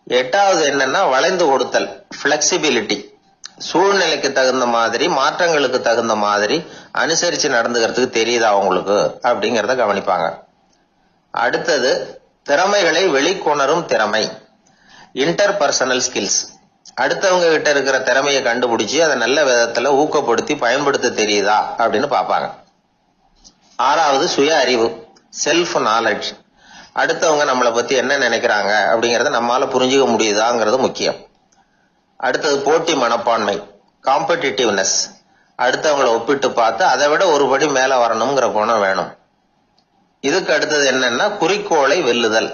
8வது என்னன்னா வளைந்து கொடுத்தல், பிளெக்சிபிலிட்டி. சூழ்நிலைக்கு தகுந்த மாதிரி, மாற்றங்களுக்கு தகுந்த மாதிரி அனுசரிச்சு நடந்துக்கிறதுக்கு தெரியுதா உங்களுக்கு அப்படிங்கறத கவனிப்பாங்க. அடுத்தது திறமைகளை வெளிக்கொணரும் திறமை, இன்டர்பர்சனல் ஸ்கில்ஸ். அடுத்தவங்க கிட்ட இருக்கிற திறமையை கண்டுபிடிச்சு அதை நல்ல விதத்துல ஊக்கப்படுத்தி பயன்படுத்த தெரியுதா அப்படின்னு பாப்பாங்க. 6வது சுய அறிவு, செல்ஃப் நாலேஜ். அடுத்தவங்க நம்மளை பத்தி என்ன நினைக்கிறாங்க அப்படிங்கறத நம்மால புரிஞ்சுக்க முடியுதாங்கிறது முக்கியம். அடுத்தது போட்டி மனப்பான்மை, காம்படிட்டிவ்னஸ். அடுத்தவங்களை ஒப்பிட்டு பார்த்து அதை விட ஒரு படி மேல வரணுங்கிற குணம் வேணும். இதுக்கு அடுத்தது என்னன்னா குறிக்கோளை வெல்லுதல்,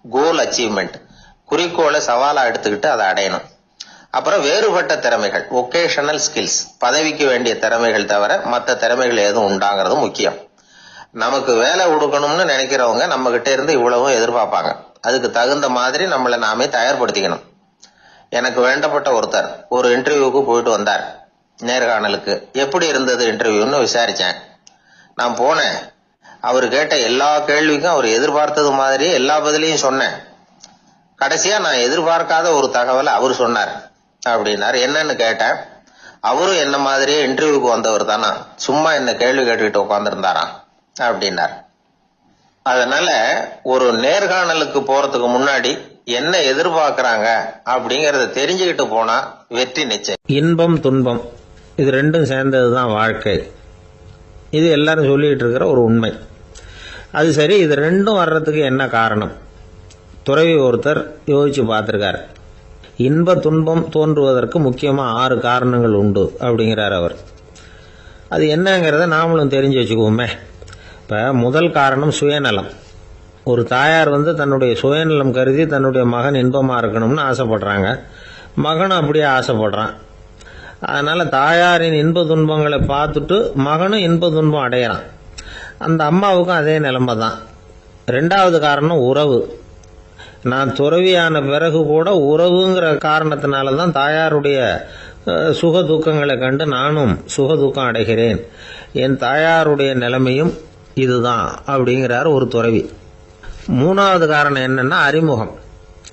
கோல் அச்சீவ்மெண்ட். குறிக்கோளை சவாலா எடுத்துக்கிட்டு அதை அடையணும். அப்புறம் வேறுபட்ட திறமைகள், ஒகேஷனல் ஸ்கில்ஸ், பதவிக்கு வேண்டிய திறமைகள் தவிர மற்ற திறமைகள் எதுவும் உண்டாங்கிறது முக்கியம். நமக்கு வேலை கொடுக்கணும்னு நினைக்கிறவங்க நம்ம கிட்ட இருந்து இவ்வளவும் எதிர்பார்ப்பாங்க. அதுக்கு தகுந்த மாதிரி நம்மளை நாமே தயார்படுத்திக்கணும். எனக்கு வேண்டப்பட்ட ஒருத்தர் ஒரு இன்டர்வியூக்கு போயிட்டு வந்தார். நேர்காணலுக்கு. எப்படி இருந்தது இன்டர்வியூன்னு விசாரிச்சேன். நான் போனேன். அவர் கேட்ட எல்லா கேள்விக்கும் அவர் எதிர்பார்த்தது மாதிரியே எல்லா பதிலையும் சொன்னேன். கடைசியா நான் எதிர்பார்க்காத ஒரு தகவலை அவர் சொன்னார் அப்படின்னார். என்னன்னு கேட்டேன். அவரும் என்ன மாதிரியே இன்டர்வியூக்கு வந்தவர் தானா, சும்மா என்ன கேள்வி கேட்டுக்கிட்டு உட்காந்துருந்தாராம் அப்படின்னார். அதனால ஒரு நேர்காணலுக்கு போறதுக்கு முன்னாடி என்ன எதிர்பார்க்கறாங்க அப்படிங்கறத தெரிஞ்சுக்கிட்டு போனா வெற்றி நிச்சயம். இன்பம் துன்பம் இது ரெண்டும் சேர்ந்ததுதான் வாழ்க்கை. இது எல்லாரும் சொல்லிட்டு இருக்கிற ஒரு உண்மை. அது சரி, இது ரெண்டும் வர்றதுக்கு என்ன காரணம்? துறவி ஒருத்தர் யோசிச்சு பார்த்திருக்கார். இன்ப துன்பம் தோன்றுவதற்கு முக்கியமா 6 காரணங்கள் உண்டு அப்படிங்கிறார் அவர். அது என்னங்கிறத நாமளும் தெரிஞ்சு வச்சுக்குவோமே. இப்ப முதல் காரணம் சுயநலம். ஒரு தாயார் தன்னுடைய சுயநலம் கருதி தன்னுடைய மகன் இன்பமா இருக்கணும்னு ஆசைப்படுறாங்க. மகனும் அப்படியே ஆசைப்படுறான். அதனால தாயாரின் இன்ப துன்பங்களை பார்த்துட்டு மகனும் இன்ப துன்பம் அடையிறான். அந்த அம்மாவுக்கும் அதே நிலைமை தான். 2வது காரணம் உறவு. நான் துறவியான பிறகு கூட உறவுங்கிற காரணத்தினால தான் தாயாருடைய சுக துக்கங்களை கண்டு நானும் சுக துக்கம் அடைகிறேன். என் தாயாருடைய நிலைமையும் இதுதான் அப்படிங்கிறார் ஒரு துறவி. 3வது காரணம் என்னன்னா அறிமுகம்.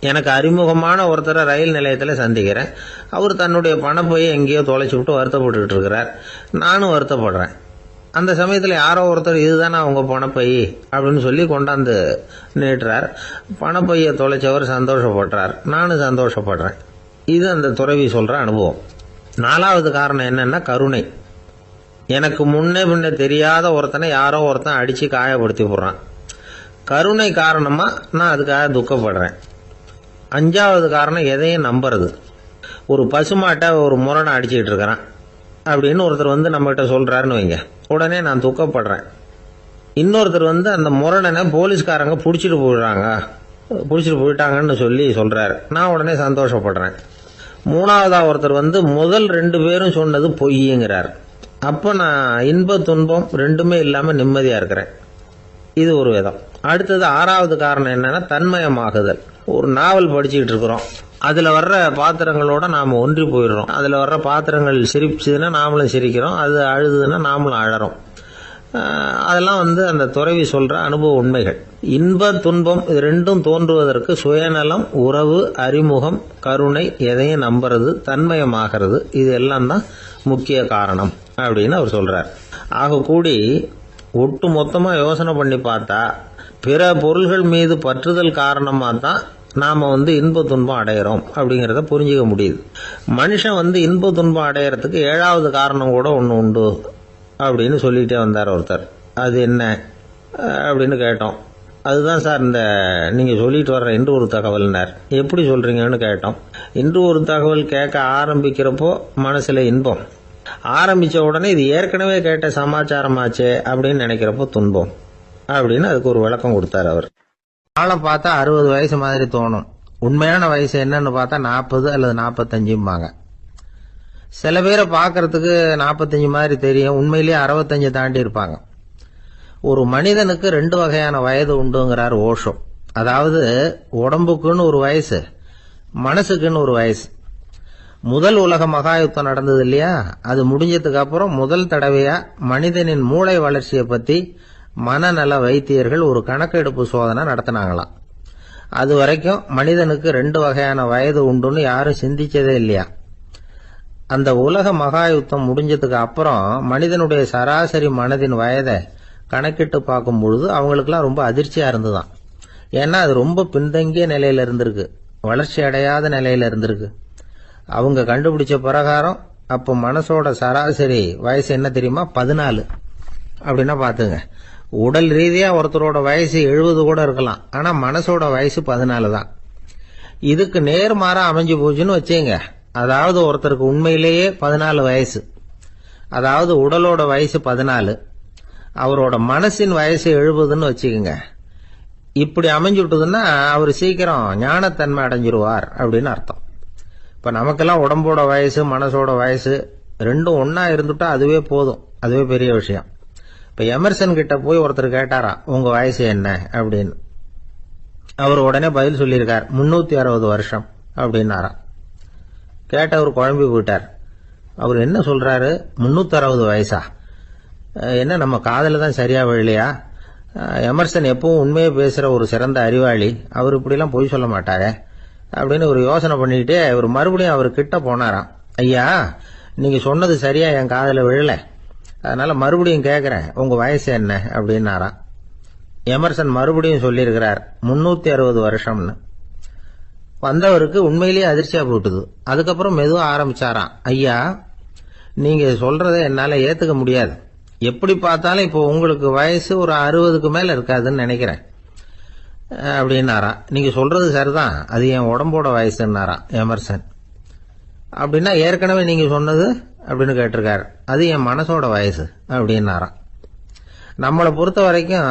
எனக்கு அறிமுகமான ஒருத்தரை ரயில் நிலையத்தில் சந்திக்கிறேன். அவர் தன்னுடைய பணப்பையை எங்கேயோ தொலைச்சி விட்டு வருத்தப்பட்டு இருக்கிறார். நானும் வருத்தப்படுறேன். அந்த சமயத்தில் யாரோ ஒருத்தர் இதுதானே அவங்க பணப்பை அப்படின்னு சொல்லி கொண்டாந்து நீட்டுறார். பணப்பையை தொலைச்சவர் சந்தோஷப்படுறார். நானும் சந்தோஷப்படுறேன். இது அந்த துறவி சொல்ற அனுபவம். 4வது காரணம் என்னன்னா கருணை. எனக்கு முன்னே பின்ன தெரியாத ஒருத்தனை யாரோ ஒருத்தன் அடிச்சு காயப்படுத்தி போடுறான். கருணை காரணமா நான் அதுக்காக துக்கப்படுறேன். 5வது காரணம் எதையும் நம்புறது. ஒரு பசுமாட்டை ஒரு முரணை அடிச்சுக்கிட்டு இருக்கிறான் அப்படின்னு ஒருத்தர் நம்மகிட்ட சொல்றாருன்னு வைங்க, உடனே நான் துக்கப்படுறேன். இன்னொருத்தர் அந்த முரணனை போலீஸ்காரங்க பிடிச்சிட்டு போயிட்டாங்கன்னு சொல்லி சொல்றாரு. நான் உடனே சந்தோஷப்படுறேன். 3வதா ஒருத்தர் முதல் 2 பேரும் சொன்னது பொய்யுங்கிறார். அப்ப நான் இன்ப துன்பம் ரெண்டுமே இல்லாம நிம்மதியா இருக்கிறேன். இது ஒரு விதம். அடுத்தது 6வது காரணம் என்னன்னா தன்மயமாகுதல். ஒரு நாவல் படிச்சுக்கிட்டு இருக்கிறோம். அதுல வர்ற பாத்திரங்களோட நாம ஒன்றி போயிடுறோம். அதுல வர்ற பாத்திரங்கள் சிரிச்சுதுன்னா நாமளும் சிரிக்கிறோம், அது அழுதுன்னா நாமளும் அழறோம். அதெல்லாம் அந்த துறவி சொல்ற அனுபவ உண்மைகள். இன்ப துன்பம் இது ரெண்டும் தோன்றுவதற்கு சுயநலம், உறவு, அறிமுகம், கருணை, எதையும் நம்புறது, தன்மயமாகிறது, இது எல்லாம் தான் முக்கிய காரணம் அப்படின்னு அவர் சொல்றார். ஆக கூடி ஒட்டு மொத்தமா யோசனை பண்ணி பார்த்தா பிற பொருள்கள் மீது பற்றுதல் காரணமா தான் நாம இன்ப துன்பம் அடையிறோம் அப்படிங்கிறத புரிஞ்சுக்க முடியுது. மனுஷன் இன்ப துன்பம் அடையறதுக்கு 7வது காரணம் கூட ஒன்று உண்டு அப்படின்னு சொல்லிட்டே வந்தார் ஒருத்தர். அது என்ன அப்படின்னு கேட்டோம். அதுதான் சார் இந்த நீங்க சொல்லிட்டு வர்ற இன்று ஒரு தகவல்னார். எப்படி சொல்றீங்கன்னு கேட்டோம். இன்று ஒரு தகவல் கேட்க ஆரம்பிக்கிறப்போ மனசுல இன்பம், ஆரம்பிச்ச உடனே இது ஏற்கனவே கேட்ட சமாச்சாரமாச்சே அப்படின்னு நினைக்கிறப்போ துன்பம் அப்படின்னு அதுக்கு ஒரு விளக்கம் கொடுத்தார் அவர். ஆளை பார்த்தா 60 வயசு மாதிரி தோணும். உண்மையான வயசு என்னன்னு பார்த்தா 40 அல்லது 45 சில பேரை பார்க்கறதுக்கு 45 மாதிரி தெரியும், உண்மையிலேயே 65 தாண்டி இருப்பாங்க. ஒரு மனிதனுக்கு 2 வகையான வயது உண்டுங்கிறார் ஓஷோ. அதாவது உடம்புக்குன்னு ஒரு வயசு, மனசுக்குன்னு ஒரு வயசு. முதல் உலக மகாயுத்தம் நடந்தது இல்லையா, அது முடிஞ்சதுக்கு அப்புறம் முதல் தடவையா மனிதனின் மூளை வளர்ச்சியை பத்தி மனநல வைத்தியர்கள் ஒரு கணக்கெடுப்பு சோதனை நடத்தினாங்களாம். அது வரைக்கும் மனிதனுக்கு 2 வகையான வயது உண்டுன்னு யாரும் சிந்திச்சதே இல்லையா. அந்த உலக மகாயுத்தம் முடிஞ்சதுக்கு அப்புறம் மனிதனுடைய சராசரி மனதின் வயதை கணக்கிட்டு பார்க்கும் பொழுது அவங்களுக்குலாம் ரொம்ப அதிர்ச்சியா இருந்துதான். ஏன்னா அது ரொம்ப பின்தங்கிய நிலையில இருந்திருக்கு, வளர்ச்சி அடையாத நிலையில இருந்திருக்கு. அவங்க கண்டுபிடிச்ச பிரகாரம் அப்போ மனசோட சராசரி வயசு என்ன தெரியுமா, 14. அப்படின்னா பாத்துங்க, உடல் ரீதியா ஒருத்தரோட வயசு 70 கூட இருக்கலாம், ஆனா மனசோட வயசு 14 தான். இதுக்கு நேர்மாறா அமைஞ்சு போச்சுன்னு வச்சுங்க. அதாவது ஒருத்தருக்கு உண்மையிலேயே 14 வயசு, அதாவது உடலோட வயசு 14, அவரோட மனசின் வயசு 70ன்னு வச்சுக்கோங்க. இப்படி அமைஞ்சுட்டுதுன்னா அவர் சீக்கிரம் ஞானத்தன்மை அடைஞ்சிருவார் அப்படின்னு அர்த்தம். இப்ப நமக்கெல்லாம் உடம்போட வயசு மனசோட வயசு ரெண்டும் ஒன்னா இருந்துட்டா அதுவே போதும், அதுவே பெரிய விஷயம். இப்ப எமர்சன் கிட்ட போய் ஒருத்தர் கேட்டாராம், உங்க வயசு என்ன அப்படின்னு. அவர் உடனே பதில் சொல்லியிருக்கார், 360 வருஷம் அப்படின்னாராம். கேட்டவர் குழம்பி போயிட்டார். அவர் என்ன சொல்றாரு, 360 வயசா? என்ன நம்ம காதல தான் சரியா விழலையா? எமர்சன் எப்பவும் உண்மையை பேசுற ஒரு சிறந்த அறிவாளி, அவர் இப்படிலாம் பொய் சொல்ல மாட்டாரே அப்படின்னு ஒரு யோசனை பண்ணிக்கிட்டே இவர் மறுபடியும் அவர் கிட்ட போனாராம். ஐயா, நீங்க சொன்னது சரியா என் காதல விழல, அதனால மறுபடியும் கேட்கிறேன், உங்க வயசு என்ன அப்படின்னாராம். எமர்சன் மறுபடியும் சொல்லியிருக்கிறார், 360 வருஷம்னு. வந்தவருக்கு உண்மையிலேயே அதிர்ச்சியா போட்டுது. அதுக்கப்புறம் மெதுவா ஆரம்பிச்சாராம், ஐயா நீங்க சொல்றதை என்னால ஏத்துக்க முடியாது. எப்படி பார்த்தாலும் இப்போ உங்களுக்கு வயசு ஒரு 60க்கு மேல இருக்காதுன்னு நினைக்கிறேன் அப்படின்னாராம். நீங்க சொல்றது சரிதான், அது என் உடம்போட வயசுன்னாராம் எமர்சன். அப்படின்னா ஏற்கனவே நீங்க சொன்னது அப்படின்னு கேட்டிருக்காரு, அது என் மனசோட வயசு அப்படின்னாராம். நம்மளை பொறுத்த வரைக்கும்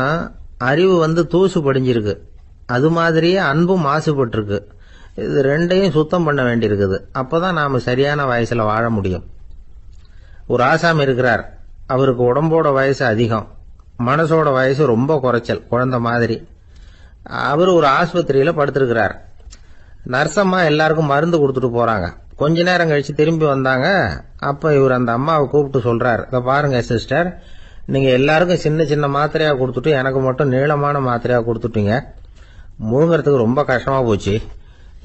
அறிவு தூசு படிஞ்சிருக்கு, அது மாதிரியே அன்பும் மாசுபட்டிருக்கு. இது ரெண்டையும் சுத்தம் பண்ண வேண்டியிருக்குது. அப்பதான் நாம சரியான வயசுல வாழ முடியும். ஒரு ஆசாமி இருக்கிறார், அவருக்கு உடம்போட வயசு அதிகம், மனசோட வயசு ரொம்ப குறைச்சல், குழந்தை மாதிரி. அவர் ஒரு ஆஸ்பத்திரியில படுத்திருக்கிறார். நர்சம்மா எல்லாருக்கும் மருந்து கொடுத்துட்டு போறாங்க. கொஞ்ச நேரம் கழிச்சு திரும்பி வந்தாங்க. அப்ப இவர் அந்த அம்மாவை கூப்பிட்டு சொல்றார், இத பாருங்க சிஸ்டர், நீங்க எல்லாருக்கும் சின்ன சின்ன மாத்திரையா கொடுத்துட்டு எனக்கு மட்டும் நீளமான மாத்திரையா கொடுத்துட்டீங்க. முழுங்கறதுக்கு ரொம்ப கஷ்டமா போச்சு.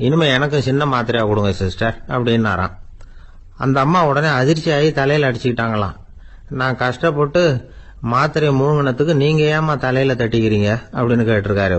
இனிமே எனக்கும் சின்ன மாத்திரையா கொடுங்க சிஸ்டர் அப்படின்னாராம். அந்த அம்மா உடனே அதிர்ச்சியாகி தலையில அடிச்சுக்கிட்டாங்களாம். நான் கஷ்டப்பட்டு மாத்திரையை முழுங்கினத்துக்கு நீங்க ஏமா தலையில தட்டிக்கிறீங்க அப்படின்னு கேட்டிருக்காரு.